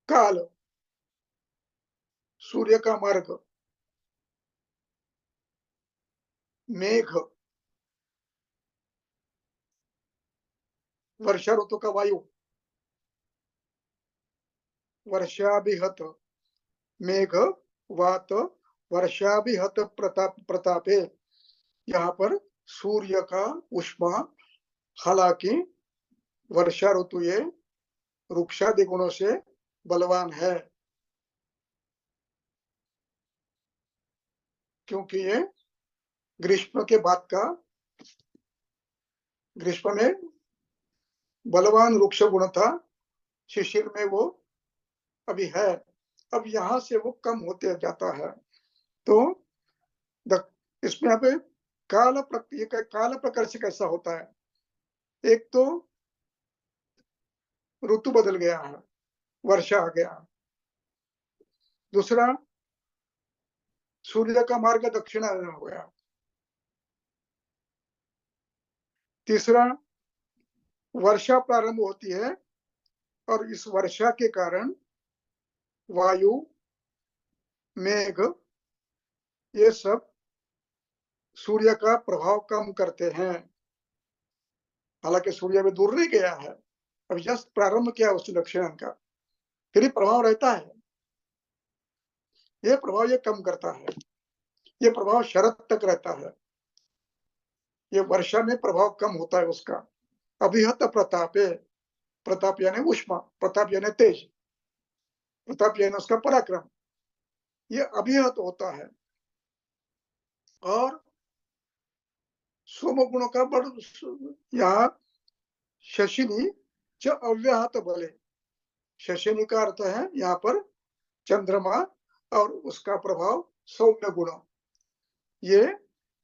काल, सूर्य का मार्ग, मेघ वर्षा ऋतु का वायु, वर्षाभिहत मेघ वात वर्षाभिहत प्रतापे, यहाँ पर सूर्य का उष्मा, हालांकि वर्षा ऋतु ये रुक्षादि गुणों से बलवान है, क्योंकि ये ग्रीष्म के बाद का, ग्रीष्म में बलवान वृक्ष गुण था, शिशिर में वो अभी है, अब यहां से वो कम होते जाता है। तो इसमें यहाँ पे काल प्रकर्ष कैसा होता है? एक तो ऋतु बदल गया है, वर्षा आ गया। दूसरा, सूर्य का मार्ग दक्षिणायन हो गया। तीसरा, वर्षा प्रारंभ होती है और इस वर्षा के कारण वायु, मेघ, ये सब सूर्य का प्रभाव कम करते हैं। हालांकि सूर्य में दूर नहीं गया है, अब जस्ट प्रारंभ किया उस दक्षिणायन का, फिर प्रभाव रहता है। ये प्रभाव ये कम करता है, ये प्रभाव शरद तक रहता है, ये वर्षा में प्रभाव कम होता है उसका। अभिहत प्रतापे, प्रताप यानी उष्मा, प्रताप यानी तेज, प्रताप यानी उसका पराक्रम, ये अभिहत होता है। और सोम गुणों का बड़ यहाँ शशिनी च अव्याहत बले, शशिनी का अर्थ है यहाँ पर चंद्रमा और उसका प्रभाव सौम्य गुण, ये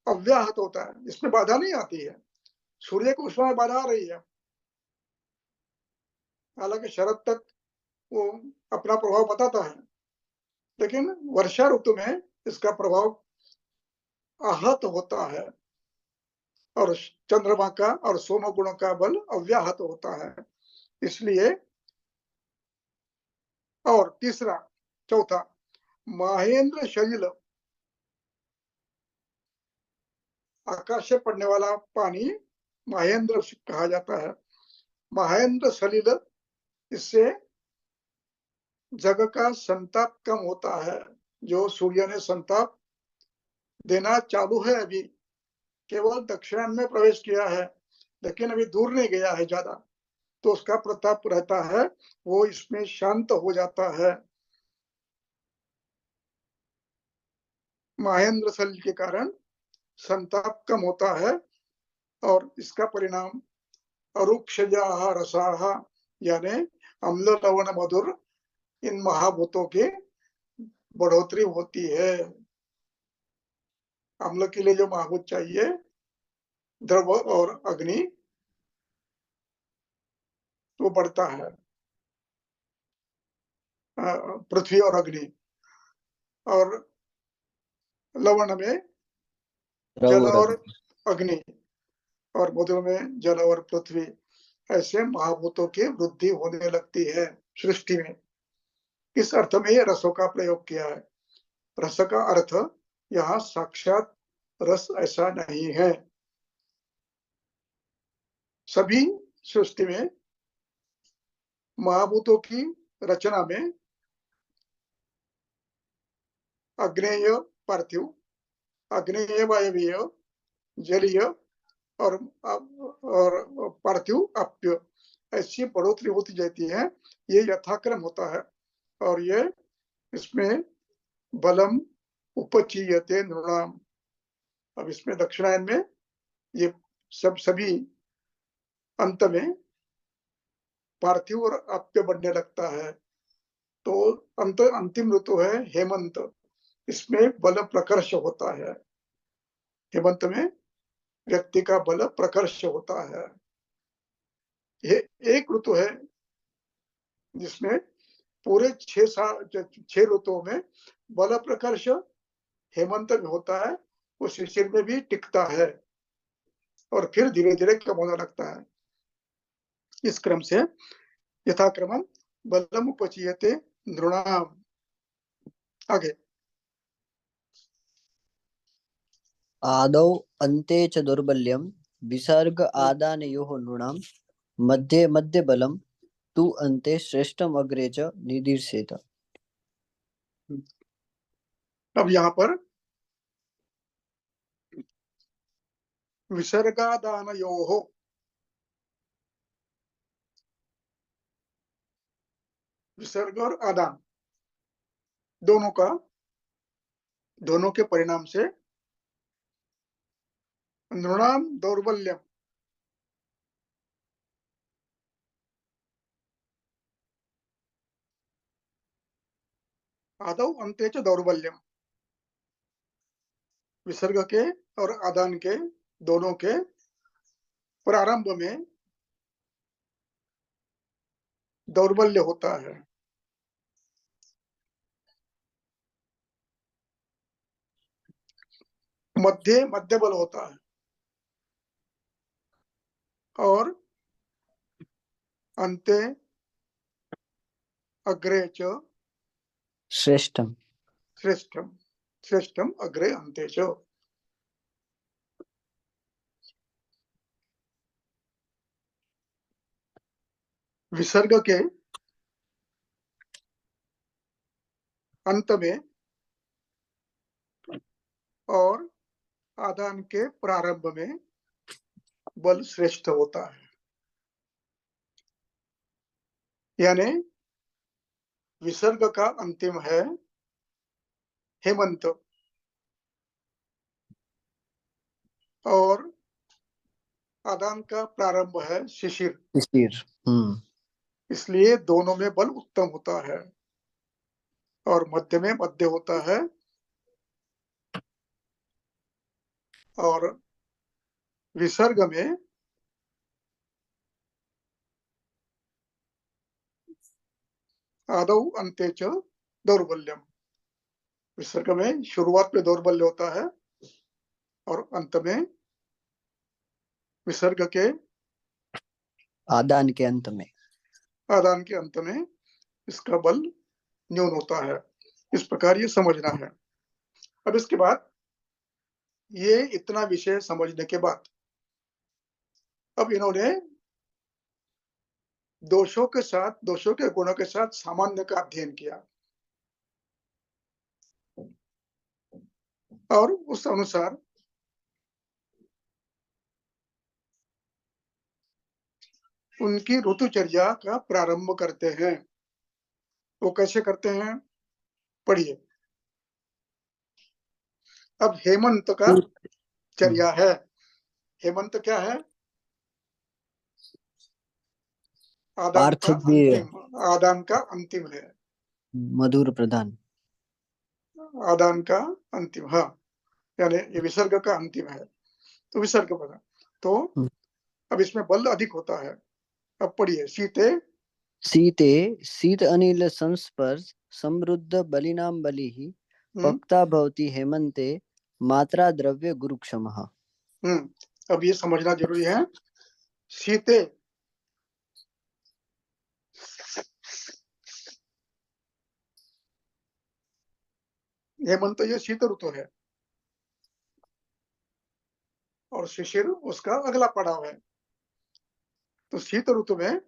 अव्याहत होता है, इसमें बाधा नहीं आती है। सूर्य को उसमें बाधा आ रही है, हालांकि शरद तक वो अपना प्रभाव बताता है, लेकिन वर्षा ऋतु में इसका प्रभाव आहत होता है और चंद्रमा का और सोम गुणों का बल अव्याहत होता है। इसलिए, और तीसरा चौथा, महेंद्र शैल, आकाश से पड़ने वाला पानी महेंद्र कहा जाता है। महेंद्र सलिल, इससे जग का संताप कम होता है। जो सूर्य ने संताप देना चालू है, अभी केवल दक्षिणायन में प्रवेश किया है, लेकिन अभी दूर नहीं गया है ज्यादा, तो उसका प्रताप रहता है, वो इसमें शांत हो जाता है। महेंद्र सलिल के कारण संताप कम होता है, और इसका परिणाम अरुक्षजा रसाह, यानी अम्ल लवण मधुर, इन महाभूतों की बढ़ोतरी होती है। अम्ल के लिए जो महाभूत चाहिए, द्रव और अग्नि, वो बढ़ता है, पृथ्वी और अग्नि, और लवण में द्रव जल और और अग्नि। अग्नि, और मधुर में जल और पृथ्वी, ऐसे महाभूतों की वृद्धि होने लगती है सृष्टि में। इस अर्थ में ये रसों का प्रयोग किया है। रस का अर्थ यहाँ साक्षात रस ऐसा नहीं है। सभी सृष्टि में महाभूतों की रचना में अग्नेय पार्थिव, अग्नेय वायवीय, जलीय और पार्थिव अप्य, ऐसी बढ़ोतरी होती जाती है। ये यथाक्रम होता है, और ये इसमें बलम उपचीयते नृणाम। अब इसमें दक्षिणायन में ये सभी अंत में पार्थिव और अप्य बढ़ने लगता है। तो अंतिम ऋतु है हेमंत, इसमें बल प्रकर्ष होता है। हेमंत में व्यक्ति का बल प्रकर्ष होता है। ये एक ऋतु है जिसमें पूरे 6 ऋतुओं में बल प्रकर्ष हेमंत में होता है, वो शिशिर में भी टिकता है, और फिर धीरे धीरे कम होने लगता है। इस क्रम से यथाक्रमम बलम उपचीयते नृणाम। आगे, आदौ अन्ते च दौर्बल्यं विसर्ग आदानयोः नृणां मध्ये मध्ये बलं तु अन्ते श्रेष्ठम् अग्रे च निदीर्षेत। अब यहाँ पर विसर्गादानयोः, विसर्ग और आदान दोनों का, दोनों के परिणाम से नृणाम दौर्बल्यम, आदौ अंते च दौर्बल्यम, विसर्ग के और आदान के दोनों के प्रारंभ में दौर्बल्य होता है। मध्य मध्य बल होता है, और अंते अग्रे च श्रेष्ठम। श्रेष्ठम, श्रेष्ठम अग्रे अंते च। विसर्ग के अंत में और आदान के प्रारंभ में बल श्रेष्ठ होता है। यानी विसर्ग का अंतिम है हेमंत, और आदान का प्रारंभ है शिशिर, शिशिर। इसलिए दोनों में बल उत्तम होता है। और मध्य में मध्य होता है, और विसर्ग में आदौ अंते च दौर्बल्यम। विसर्ग में शुरुआत में दौर्बल्य होता है, और अंत में विसर्ग के आदान के अंत में। आदान के अंत में इसका बल न्यून होता है। इस प्रकार ये समझना है। अब इसके बाद, ये इतना विषय समझने के बाद अब इन्होंने दोषों के गुणों के साथ सामान्य का अध्ययन किया, और उस अनुसार उनकी ऋतुचर्या का प्रारंभ करते हैं। वो कैसे करते हैं, पढ़िए। अब हेमंत का चर्या है। हेमंत क्या है, आदान का पार्थक्य अंतिम, आदान का अंतिम है, मधुर प्रधान। आदान का अंतिम, हाँ, यानी ये विसर्ग का अंतिम है, तो विसर्ग बना। तो अब इसमें बल अधिक होता है। अब पढ़िए, सीते सीते शीत अनिल संस्पर्श समृद्ध बलिनां बलिः पक्ता भवति हेमंते मात्रा द्रव्य गुरुक्षमः। अब ये समझना जरूरी है। सीते, हेमंत ये शीत ऋतु है, और शिशिर उसका अगला पड़ाव है। तो शीत ऋतु में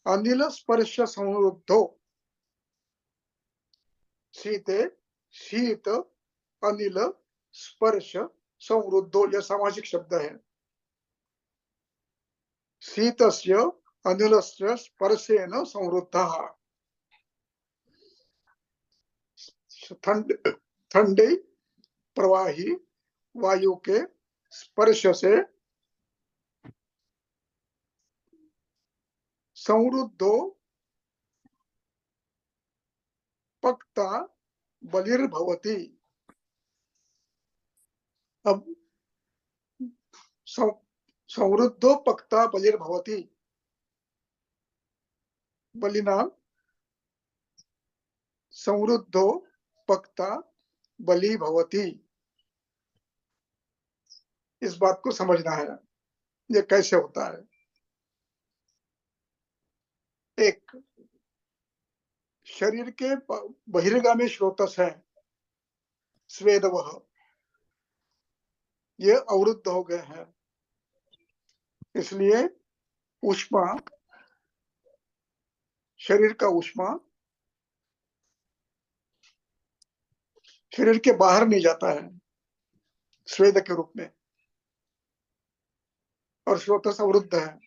अनिल स्पर्श संरुद्धो, शीते शीत अनिल स्पर्श संरुद्धो, यह सामाजिक शब्द है। शीतस्य अनिलस्य स्पर्शेन संरुद्धः। ठंडे प्रवाही वायु के स्पर्श से संरुद्धो पक्ता बलिर्भवति। अब संरुद्धो पक्ता बलिर्भवति, बलिना संरुद्धो पक्ता बलि भवति। इस बात को समझना है, ये कैसे होता है। एक, शरीर के बहिर्गामी स्रोतस है स्वेदवह, ये अवरुद्ध हो गए हैं, इसलिए ऊष्मा, शरीर का ऊष्मा शरीर के बाहर नहीं जाता है स्वेद के रूप में, और स्रोतस अवरुद्ध है,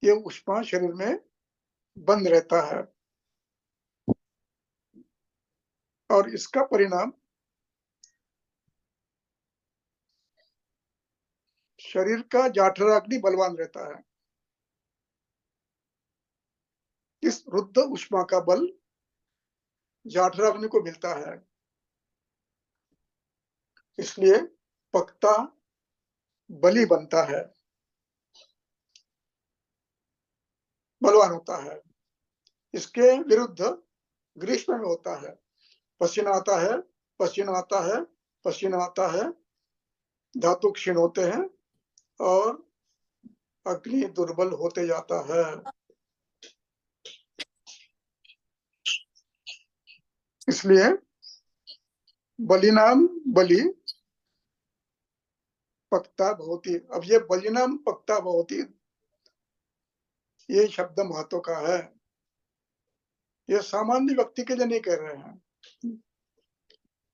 ये ऊष्मा शरीर में बंद रहता है, और इसका परिणाम शरीर का जाठराग्नि बलवान रहता है। इस रुद्ध ऊष्मा का बल जाठराग्नि को मिलता है, इसलिए पक्ता बलि बनता है, बलवान होता है। इसके विरुद्ध ग्रीष्म में होता है, पसीना आता है, पसीना आता है, पसीना आता है, धातु क्षीण होते हैं, और अग्नि दुर्बल होते जाता है। इसलिए बलिनाम बलि पक्ता भवति। अब ये बलिनाम पक्ता भवति, ये शब्द महत्व का है। ये सामान्य व्यक्ति के लिए नहीं कह रहे हैं,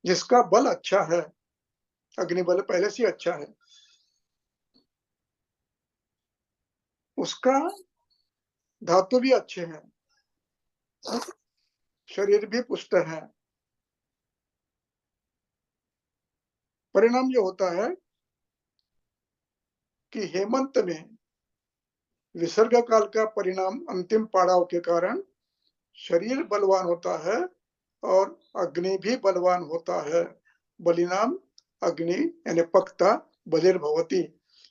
जिसका बल अच्छा है, अग्निबल पहले से अच्छा है, उसका धातु भी अच्छे हैं, शरीर भी पुष्ट है। परिणाम ये होता है कि हेमंत में विसर्ग काल का परिणाम अंतिम पड़ाव के कारण शरीर बलवान होता है और अग्नि भी बलवान होता है। बलिनाम अग्नि यानी पक्ता बलिर्भवती।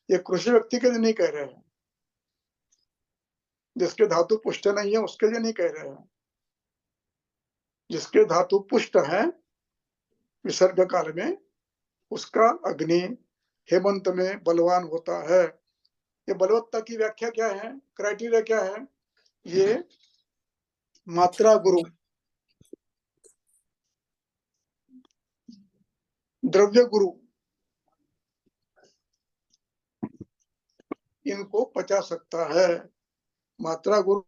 ये कृषि व्यक्ति के लिए नहीं कह रहे हैं, जिसके धातु पुष्ट नहीं है उसके लिए नहीं कह रहे हैं। जिसके धातु पुष्ट है विसर्ग काल में, उसका अग्नि हेमंत में बलवान होता है। ये बलवत्ता की व्याख्या क्या है, क्राइटेरिया क्या है? ये मात्रा गुरु, द्रव्य गुरु, इनको पचा सकता है। मात्रा गुरु,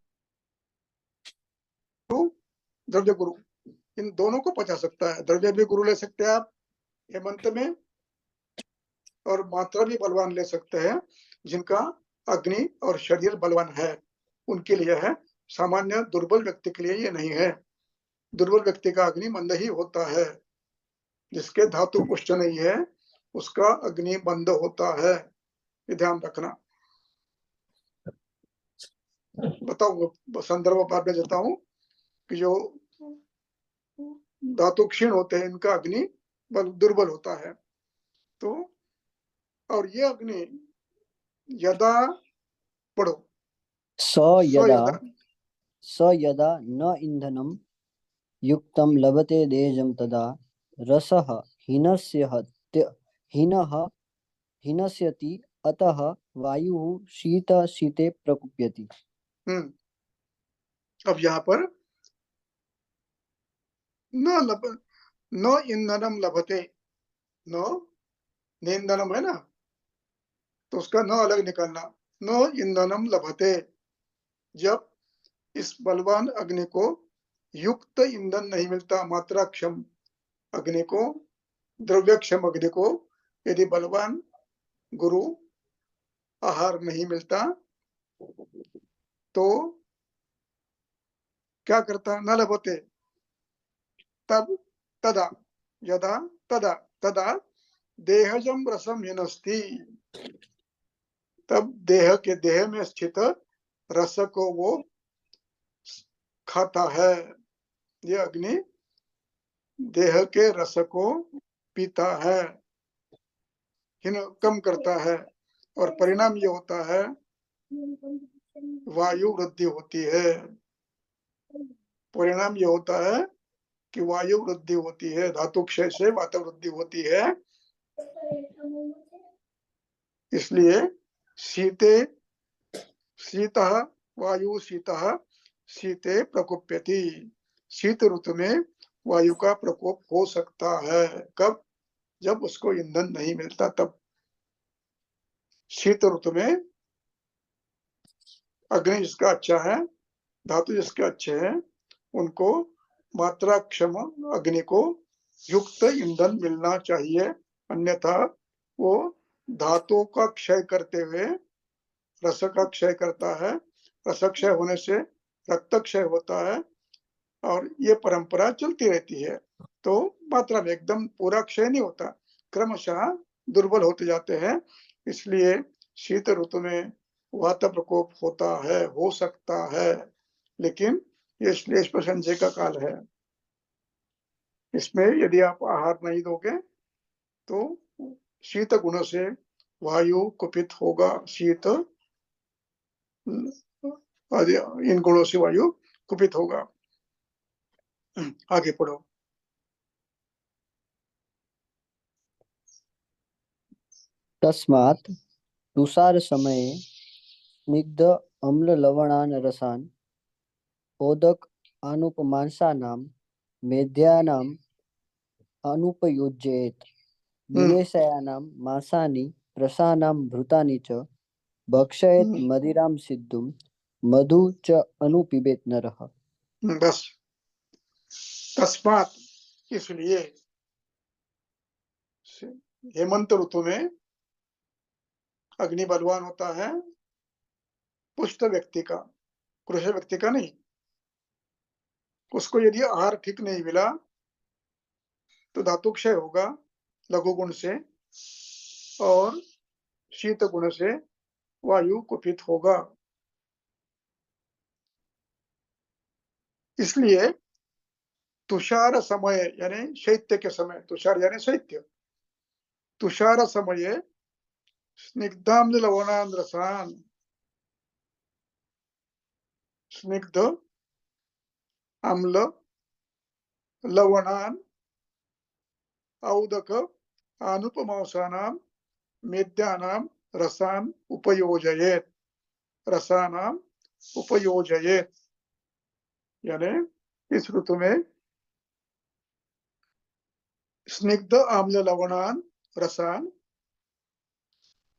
द्रव्य गुरु, इन दोनों को पचा सकता है। द्रव्य भी गुरु ले सकते हैं आप हेमंत में, और मात्रा भी बलवान ले सकते हैं। जिनका अग्नि और शरीर बलवान है उनके लिए है। सामान्य दुर्बल व्यक्ति के लिए ये नहीं है। दुर्बल व्यक्ति का अग्नि मंद ही होता है। जिसके धातु पुष्ट नहीं है उसका अग्नि बंद होता है। ये ध्यान रखना। बताऊंगा, संदर्भ बाद में देता हूं कि जो धातु क्षीण होते हैं इनका अग्नि दुर्बल होता है। तो और ये अग्नि यदा, पढ़ो, स यदा न ईंधनं युक्तं लभते तेजं तदा रसः हीनस्यति अतः वायुः शीते प्रकुप्यति। अब यहाँ पर न ईंधनम लभते, न ईंधनम है ना, तो उसका न अलग निकालना। न ईंधनम लभते, जब इस बलवान अग्नि को युक्त ईंधन नहीं मिलता, मात्रा क्षम अग्नि को, द्रव्य क्षम अग्नि को यदि बलवान गुरु आहार नहीं मिलता तो क्या करता? न लभते, तब तदा यदा तदा तदा देहजम रसम हिनस्ति, तब देह में स्थित रस को वो खाता है। ये अग्नि देह के रस को पीता है, हिन कम करता है, और परिणाम ये होता है वायु वृद्धि होती है। परिणाम ये होता है कि वायु वृद्धि होती है, धातु क्षय से वात वृद्धि होती है। इसलिए शीते शीतः वायु शीतः शीते प्रकोप्यति, शीत ऋतु में वायु का प्रकोप हो सकता है। कब? जब उसको ईंधन नहीं मिलता तब। शीत ऋतु में अग्नि जिसका अच्छा है, धातु जिसके अच्छे हैं, उनको मात्रा क्षम अग्नि को युक्त ईंधन मिलना चाहिए। अन्यथा वो धातु का क्षय करते हुए रस का क्षय करता है। रस क्षय होने से रक्त क्षय होता है और ये परंपरा चलती रहती है। तो मात्रा में एकदम पूरा क्षय नहीं होता, क्रमशः दुर्बल होते जाते हैं। इसलिए शीत ऋतु में वात प्रकोप होता है, हो सकता है, लेकिन ये श्लेष प्रसंजय का काल है। इसमें यदि आप आहार नहीं दोगे तो शीत गुण से वायु कुपित होगा। शीत आदि इन गुणों से वायु कुपित होगा। आगे पढ़ो। तस्मात् तुषार समये स्निग्ध अम्ल लवणान् रसान् ओदक अनुपमांसानां मेध्यानाम् अनुपयुज्येत। विदेशानां मांसानि प्रसानां भृतानि च भक्षयेत् मदिरां सिद्धुं मधु च अनुपिबेत् नरः। बस, तस्मात् इसलिए हेमंत ऋतु में अग्नि बलवान होता है पुष्ट व्यक्ति का, कृष व्यक्ति का नहीं। उसको यदि आहार ठीक नहीं मिला तो धातु क्षय होगा लघु गुण से, और शीत गुण से वायु कुपित होगा। इसलिए तुषार समय यानी शैत्य के समय, तुषार यानी शैत्य, तुषार समये स्निग्धाम्ल लवणान् रसान्, स्निग्ध अम्ल लवणान् औदक अनुपमांसानां मेद्यानां रसान् उपयोजयेत्, रसानां उपयोजयेत्। यानी इस ऋतु में स्निग्ध आम्ल लवणान् रसान्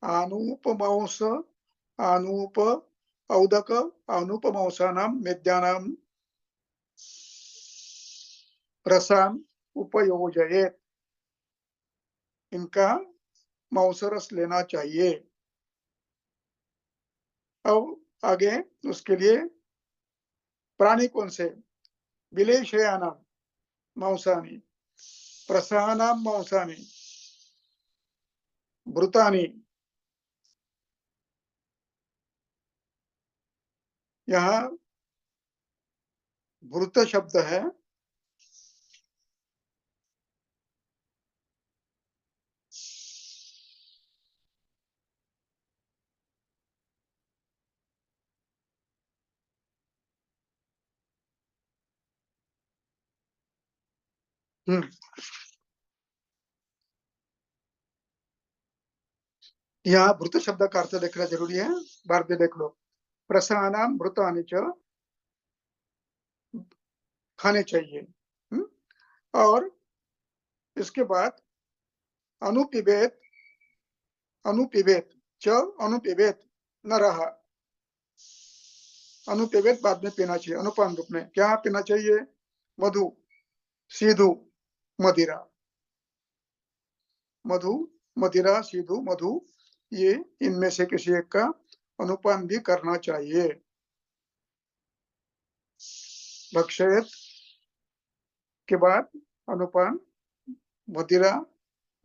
अनुपमांस अनुप औदक अनुपमांसानां मेद्यानां रसान् उपयोजयेत्, इनका मांसरस लेना चाहिए। अब आगे उसके लिए प्राणी कौन से? विलेशयानां मांसानि, प्रसानां मांसानि, भृतानि। यहाँ भृत शब्द है, यहाँ भृत शब्द का अर्थ देखना जरूरी है, बार में देख लो। प्रसानाम भृतानि च, खाने चाहिए। और इसके बाद अनुपिबेत, अनुपिबेत च अनुपिबेत न रहा, अनुपिबेत बाद में पीना चाहिए। अनुपान रूप में क्या पीना चाहिए? मधु, सीधु, मदिरा, मधु, मदिरा, सीधु, मधु, ये इनमें से किसी एक का अनुपान भी करना चाहिए। भक्षयत के बाद अनुपान मदिरा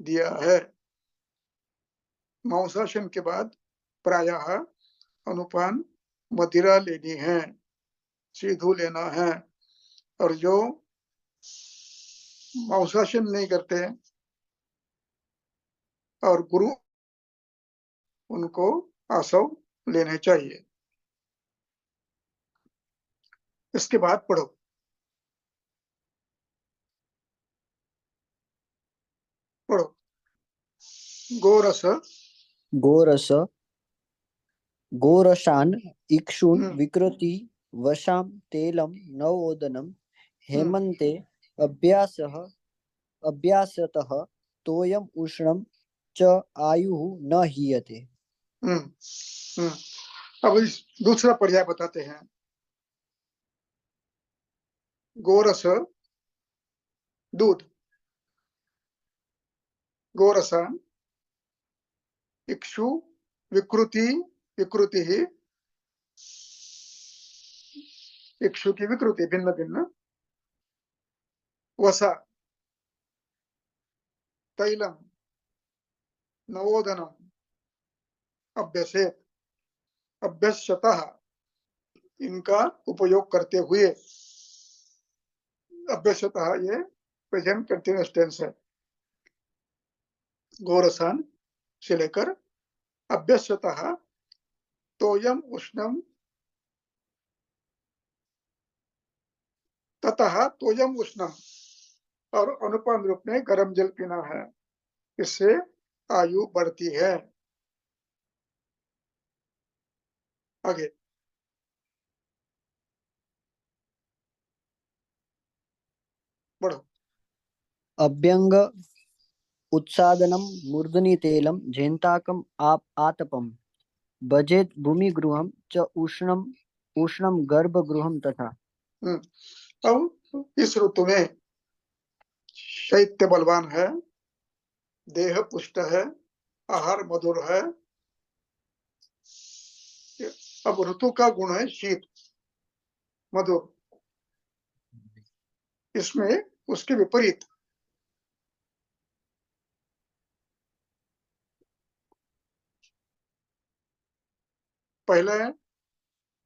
दिया है। मांसाशन के बाद प्रायः अनुपान मदिरा लेनी है, सीधु लेना है। और जो मांसाशन नहीं करते और गुरु, उनको आसव लेने चाहिए। इसके बाद पढ़ो, पढ़ो। गोरस, गोरस गोरसान् इक्षून् विकृति वशां तेलं नवोदनं हेमन्ते अभ्यासतः तोयम् उष्णं च आयुः न हीयते। अब इस दूसरा पर्याय बताते हैं। गोरस दूध, गोरसान् इक्षु विकृति, विकृति ही इक्षु की विकृति भिन्न भिन्न, वसा तैलम नवोदनम अभ्यसेत, अभ्यस्यतः इनका उपयोग करते हुए, अभ्यस्यतः ये प्रेजेंट कंटिन्यूअस टेंस है। गोरसान से लेकर अभ्यस्यतः तोयम उष्णम, ततः तोयम उष्णम, और अनुपान रूप में गर्म जल पीना है, इससे आयु बढ़ती है। आगे बढ़ो। अभ्यंग उत्सादनं मूर्धनि तेलं झेन्ताकम् आतपं भजेत् भूमिगृहं च उष्णं उष्णं गर्भगृहं तथा। अब इस ऋतु में शैत्य बलवान है, देह पुष्ट है, आहार मधुर है। अब ऋतु का गुण है शीत, मधुर। इसमें उसके विपरीत पहले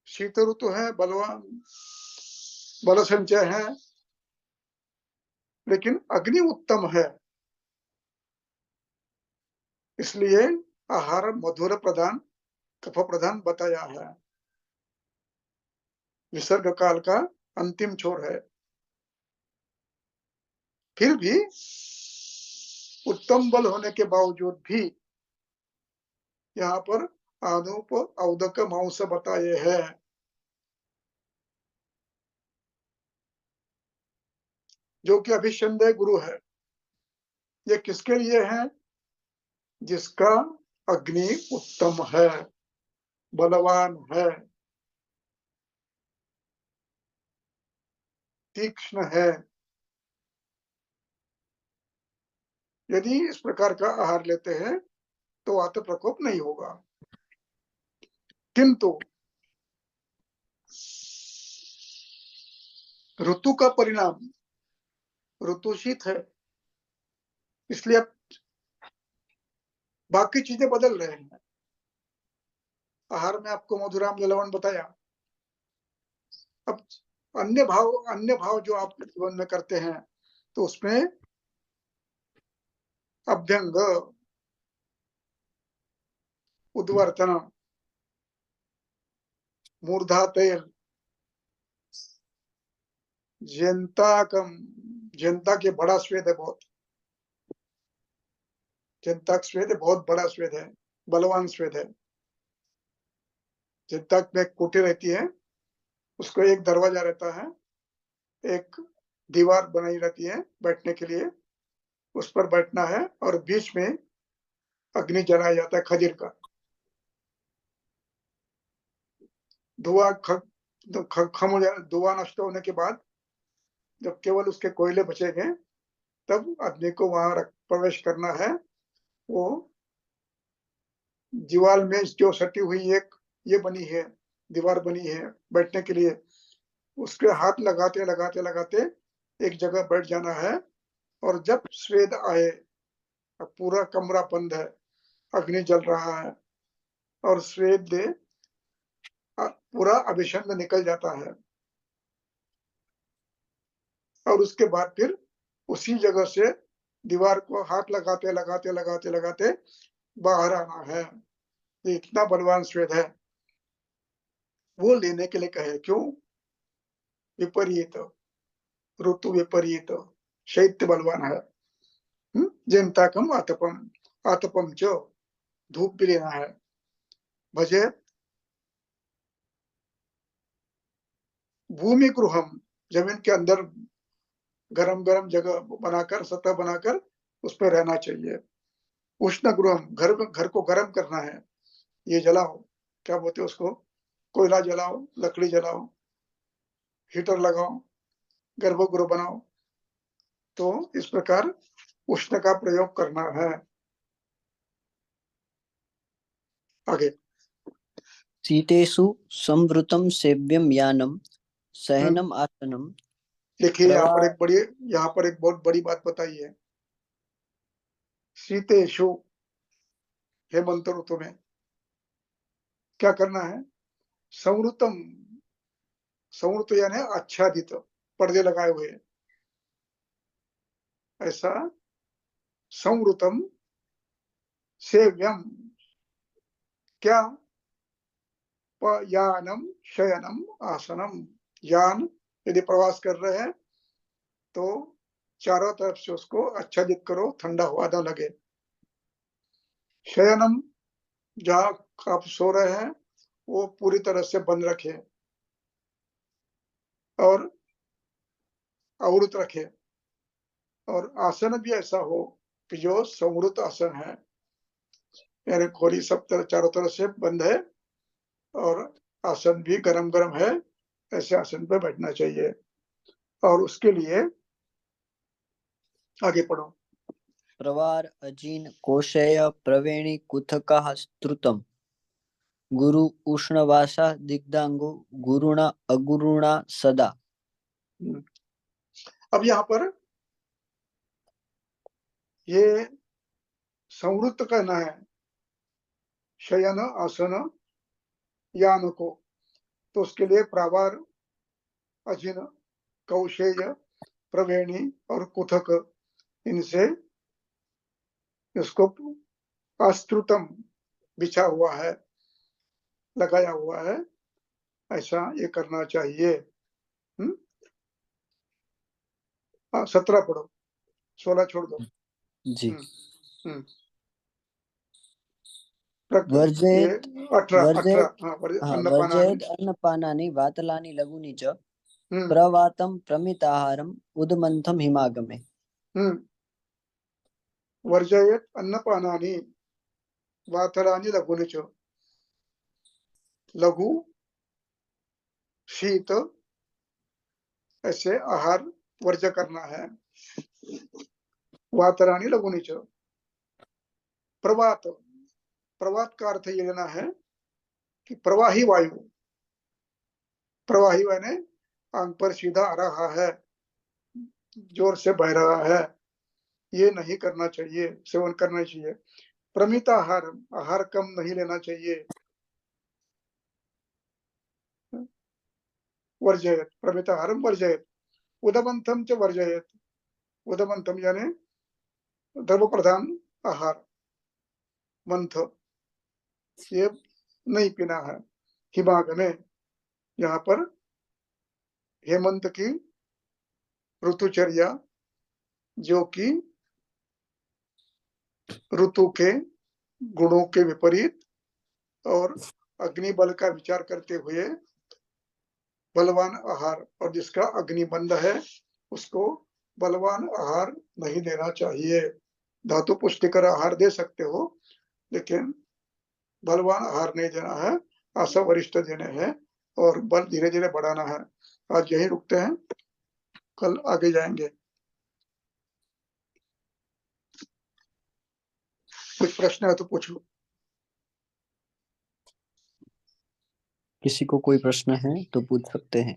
शीत ऋतु है, बलवान बल संचय है, लेकिन अग्नि उत्तम है, इसलिए आहार मधुर प्रधान कफ प्रधान बताया है। विसर्ग काल का अंतिम छोर है। फिर भी उत्तम बल होने के बावजूद भी यहाँ पर आनूप औदक मांस बताए हैं। जो कि अभिषंदय गुरु है। ये किसके लिए है? जिसका अग्नि उत्तम है, बलवान है, तीक्ष्ण है। यदि इस प्रकार का आहार लेते हैं तो वात प्रकोप नहीं होगा। किंतु ऋतु का परिणाम ऋतु शीत है, इसलिए अब बाकी चीजें बदल रहे हैं। आहार में आपको मधुराम जलवन बताया। अब अन्य भाव जो आप जीवन में करते हैं तो उसमें अभ्यंग, उद्वर्तन, मूर्धा तेल, जनता के बड़ा स्वेद है, बहुत जनता स्वेद है, बहुत बड़ा स्वेद है, बलवान स्वेद है। जनता में कुटी रहती है, उसको एक दरवाजा रहता है, एक दीवार बनाई रहती है बैठने के लिए, उस पर बैठना है और बीच में अग्नि जलाया जाता है खजीर का। धुआं धुआं नष्ट होने के बाद जब केवल उसके कोयले बचेंगे तब आदमी को वहां प्रवेश करना है। वो दीवार में जो सटी हुई एक ये बनी है, दीवार बनी है बैठने के लिए, उसके हाथ लगाते लगाते लगाते एक जगह बैठ जाना है। और जब स्वेद आए, पूरा कमरा बंद है, अग्नि जल रहा है और स्वेद दे पूरा अभिषंग निकल जाता है, और उसके बाद फिर उसी जगह से दीवार को हाथ लगाते लगाते लगाते लगाते बाहर आना है। ये इतना बलवान स्वेद है, वो लेने के लिए कहे। क्यों? विपरीत ऋतु, विपरीत शैत्य बलवान है। जनताकम आतपम, आतपम जो धूप भी लेना है। भजे भूमि गृहम, जमीन के अंदर गरम गरम जगह बनाकर, सतह बनाकर उस पर रहना चाहिए। उष्ण गृहम, घर को गर्म करना है। ये जलाओ, क्या बोलते हैं उसको, कोयला जलाओ, लकड़ी जलाओ, हीटर लगाओ, गर्भगृह बनाओ। तो इस प्रकार उष्ण का प्रयोग करना है। आगे शीतेषु संवृतं सेव्यं यानं हम्म, शयनम् आसनं देखिए प्रवा यहाँ पर एक बहुत बड़ी बात बताई है। शीतेषु, हेमंत ऋतु में क्या करना है? संवृतम, संवृत यानी आच्छादित, पर्दे लगाए हुए, ऐसा संवृतम सेव्यम, क्या? यानम शयनम आसनम। यान यदि प्रवास कर रहे हैं तो चारों तरफ से उसको आच्छादित करो, ठंडा हवा न लगे। शयनम, जहां आप सो रहे हैं वो पूरी तरह से बंद रखे और आवृत रखे। और आसन भी ऐसा हो कि जो संवृत आसन है, यानी खोली सब तरह चारों तरफ से बंद है और आसन भी गरम गरम है, ऐसे आसन पर बैठना चाहिए। और उसके लिए आगे पढ़ो। प्रवार अजीन कोशेय प्रवेणी कुथकः स्तुतम् गुरु उष्णवासा दिग्दांगो गुरुणा अगुरुणा सदा। अब यहाँ पर ये संवृत्त कहना है शयन, आसन, यान को, तो उसके लिए प्रावार, अजिन, कौशेय, प्रवेणी और कुथक, इनसे इसको आस्तृतम बिछा हुआ है, लगाया हुआ है, ऐसा ये करना चाहिए। 17 पढ़ो, 16 छोड़ दो। जी। हम्म, हम्म, ये वर्जेत 18, वर्जेत हाँ, हाँ, अन्नपानानि। वर्जेत अन्नपानानि वातलानि लघूनि च हम्म, प्रवातम प्रमिताहारम उदमंथम हिमागमे। हम्म, वर्जयेत अन्नपानानि वातरानि लघूनि च, लघु, शीत, ऐसे आहार वर्ज करना है। वातरानि लघूनि च, प्रवात, प्रवात का अर्थ ये लेना है कि प्रवाही वायु, प्रवाही यानी आंख पर सीधा आ रहा है, जोर से बह रहा है, ये नहीं करना चाहिए, सेवन करना चाहिए। प्रमित आहार, आहार कम नहीं लेना चाहिए। वर्जयत, प्रमित आहारम वर्जयत, उदमंथम च वर्जयत, उदमंथम यानी द्रव प्रधान आहार, मंथ, ये नहीं पीना है। हिमाग में, यहाँ पर हेमंत की ऋतुचर्या, जो कि ऋतु के गुणों के विपरीत और अग्नि बल का विचार करते हुए बलवान आहार, और जिसका अग्निबंध है उसको बलवान आहार नहीं देना चाहिए। धातु पुष्टिकर आहार दे सकते हो, लेकिन बलवान आहार नहीं देना है, आशा वरिष्ठ देने हैं और बल धीरे धीरे बढ़ाना है। आज यही रुकते हैं, कल आगे जाएंगे। कुछ प्रश्न है तो पूछो। किसी को कोई प्रश्न है तो पूछ सकते हैं।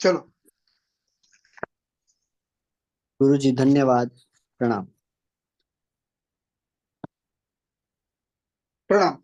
चलो, गुरु जी धन्यवाद, प्रणाम। प्रणाम।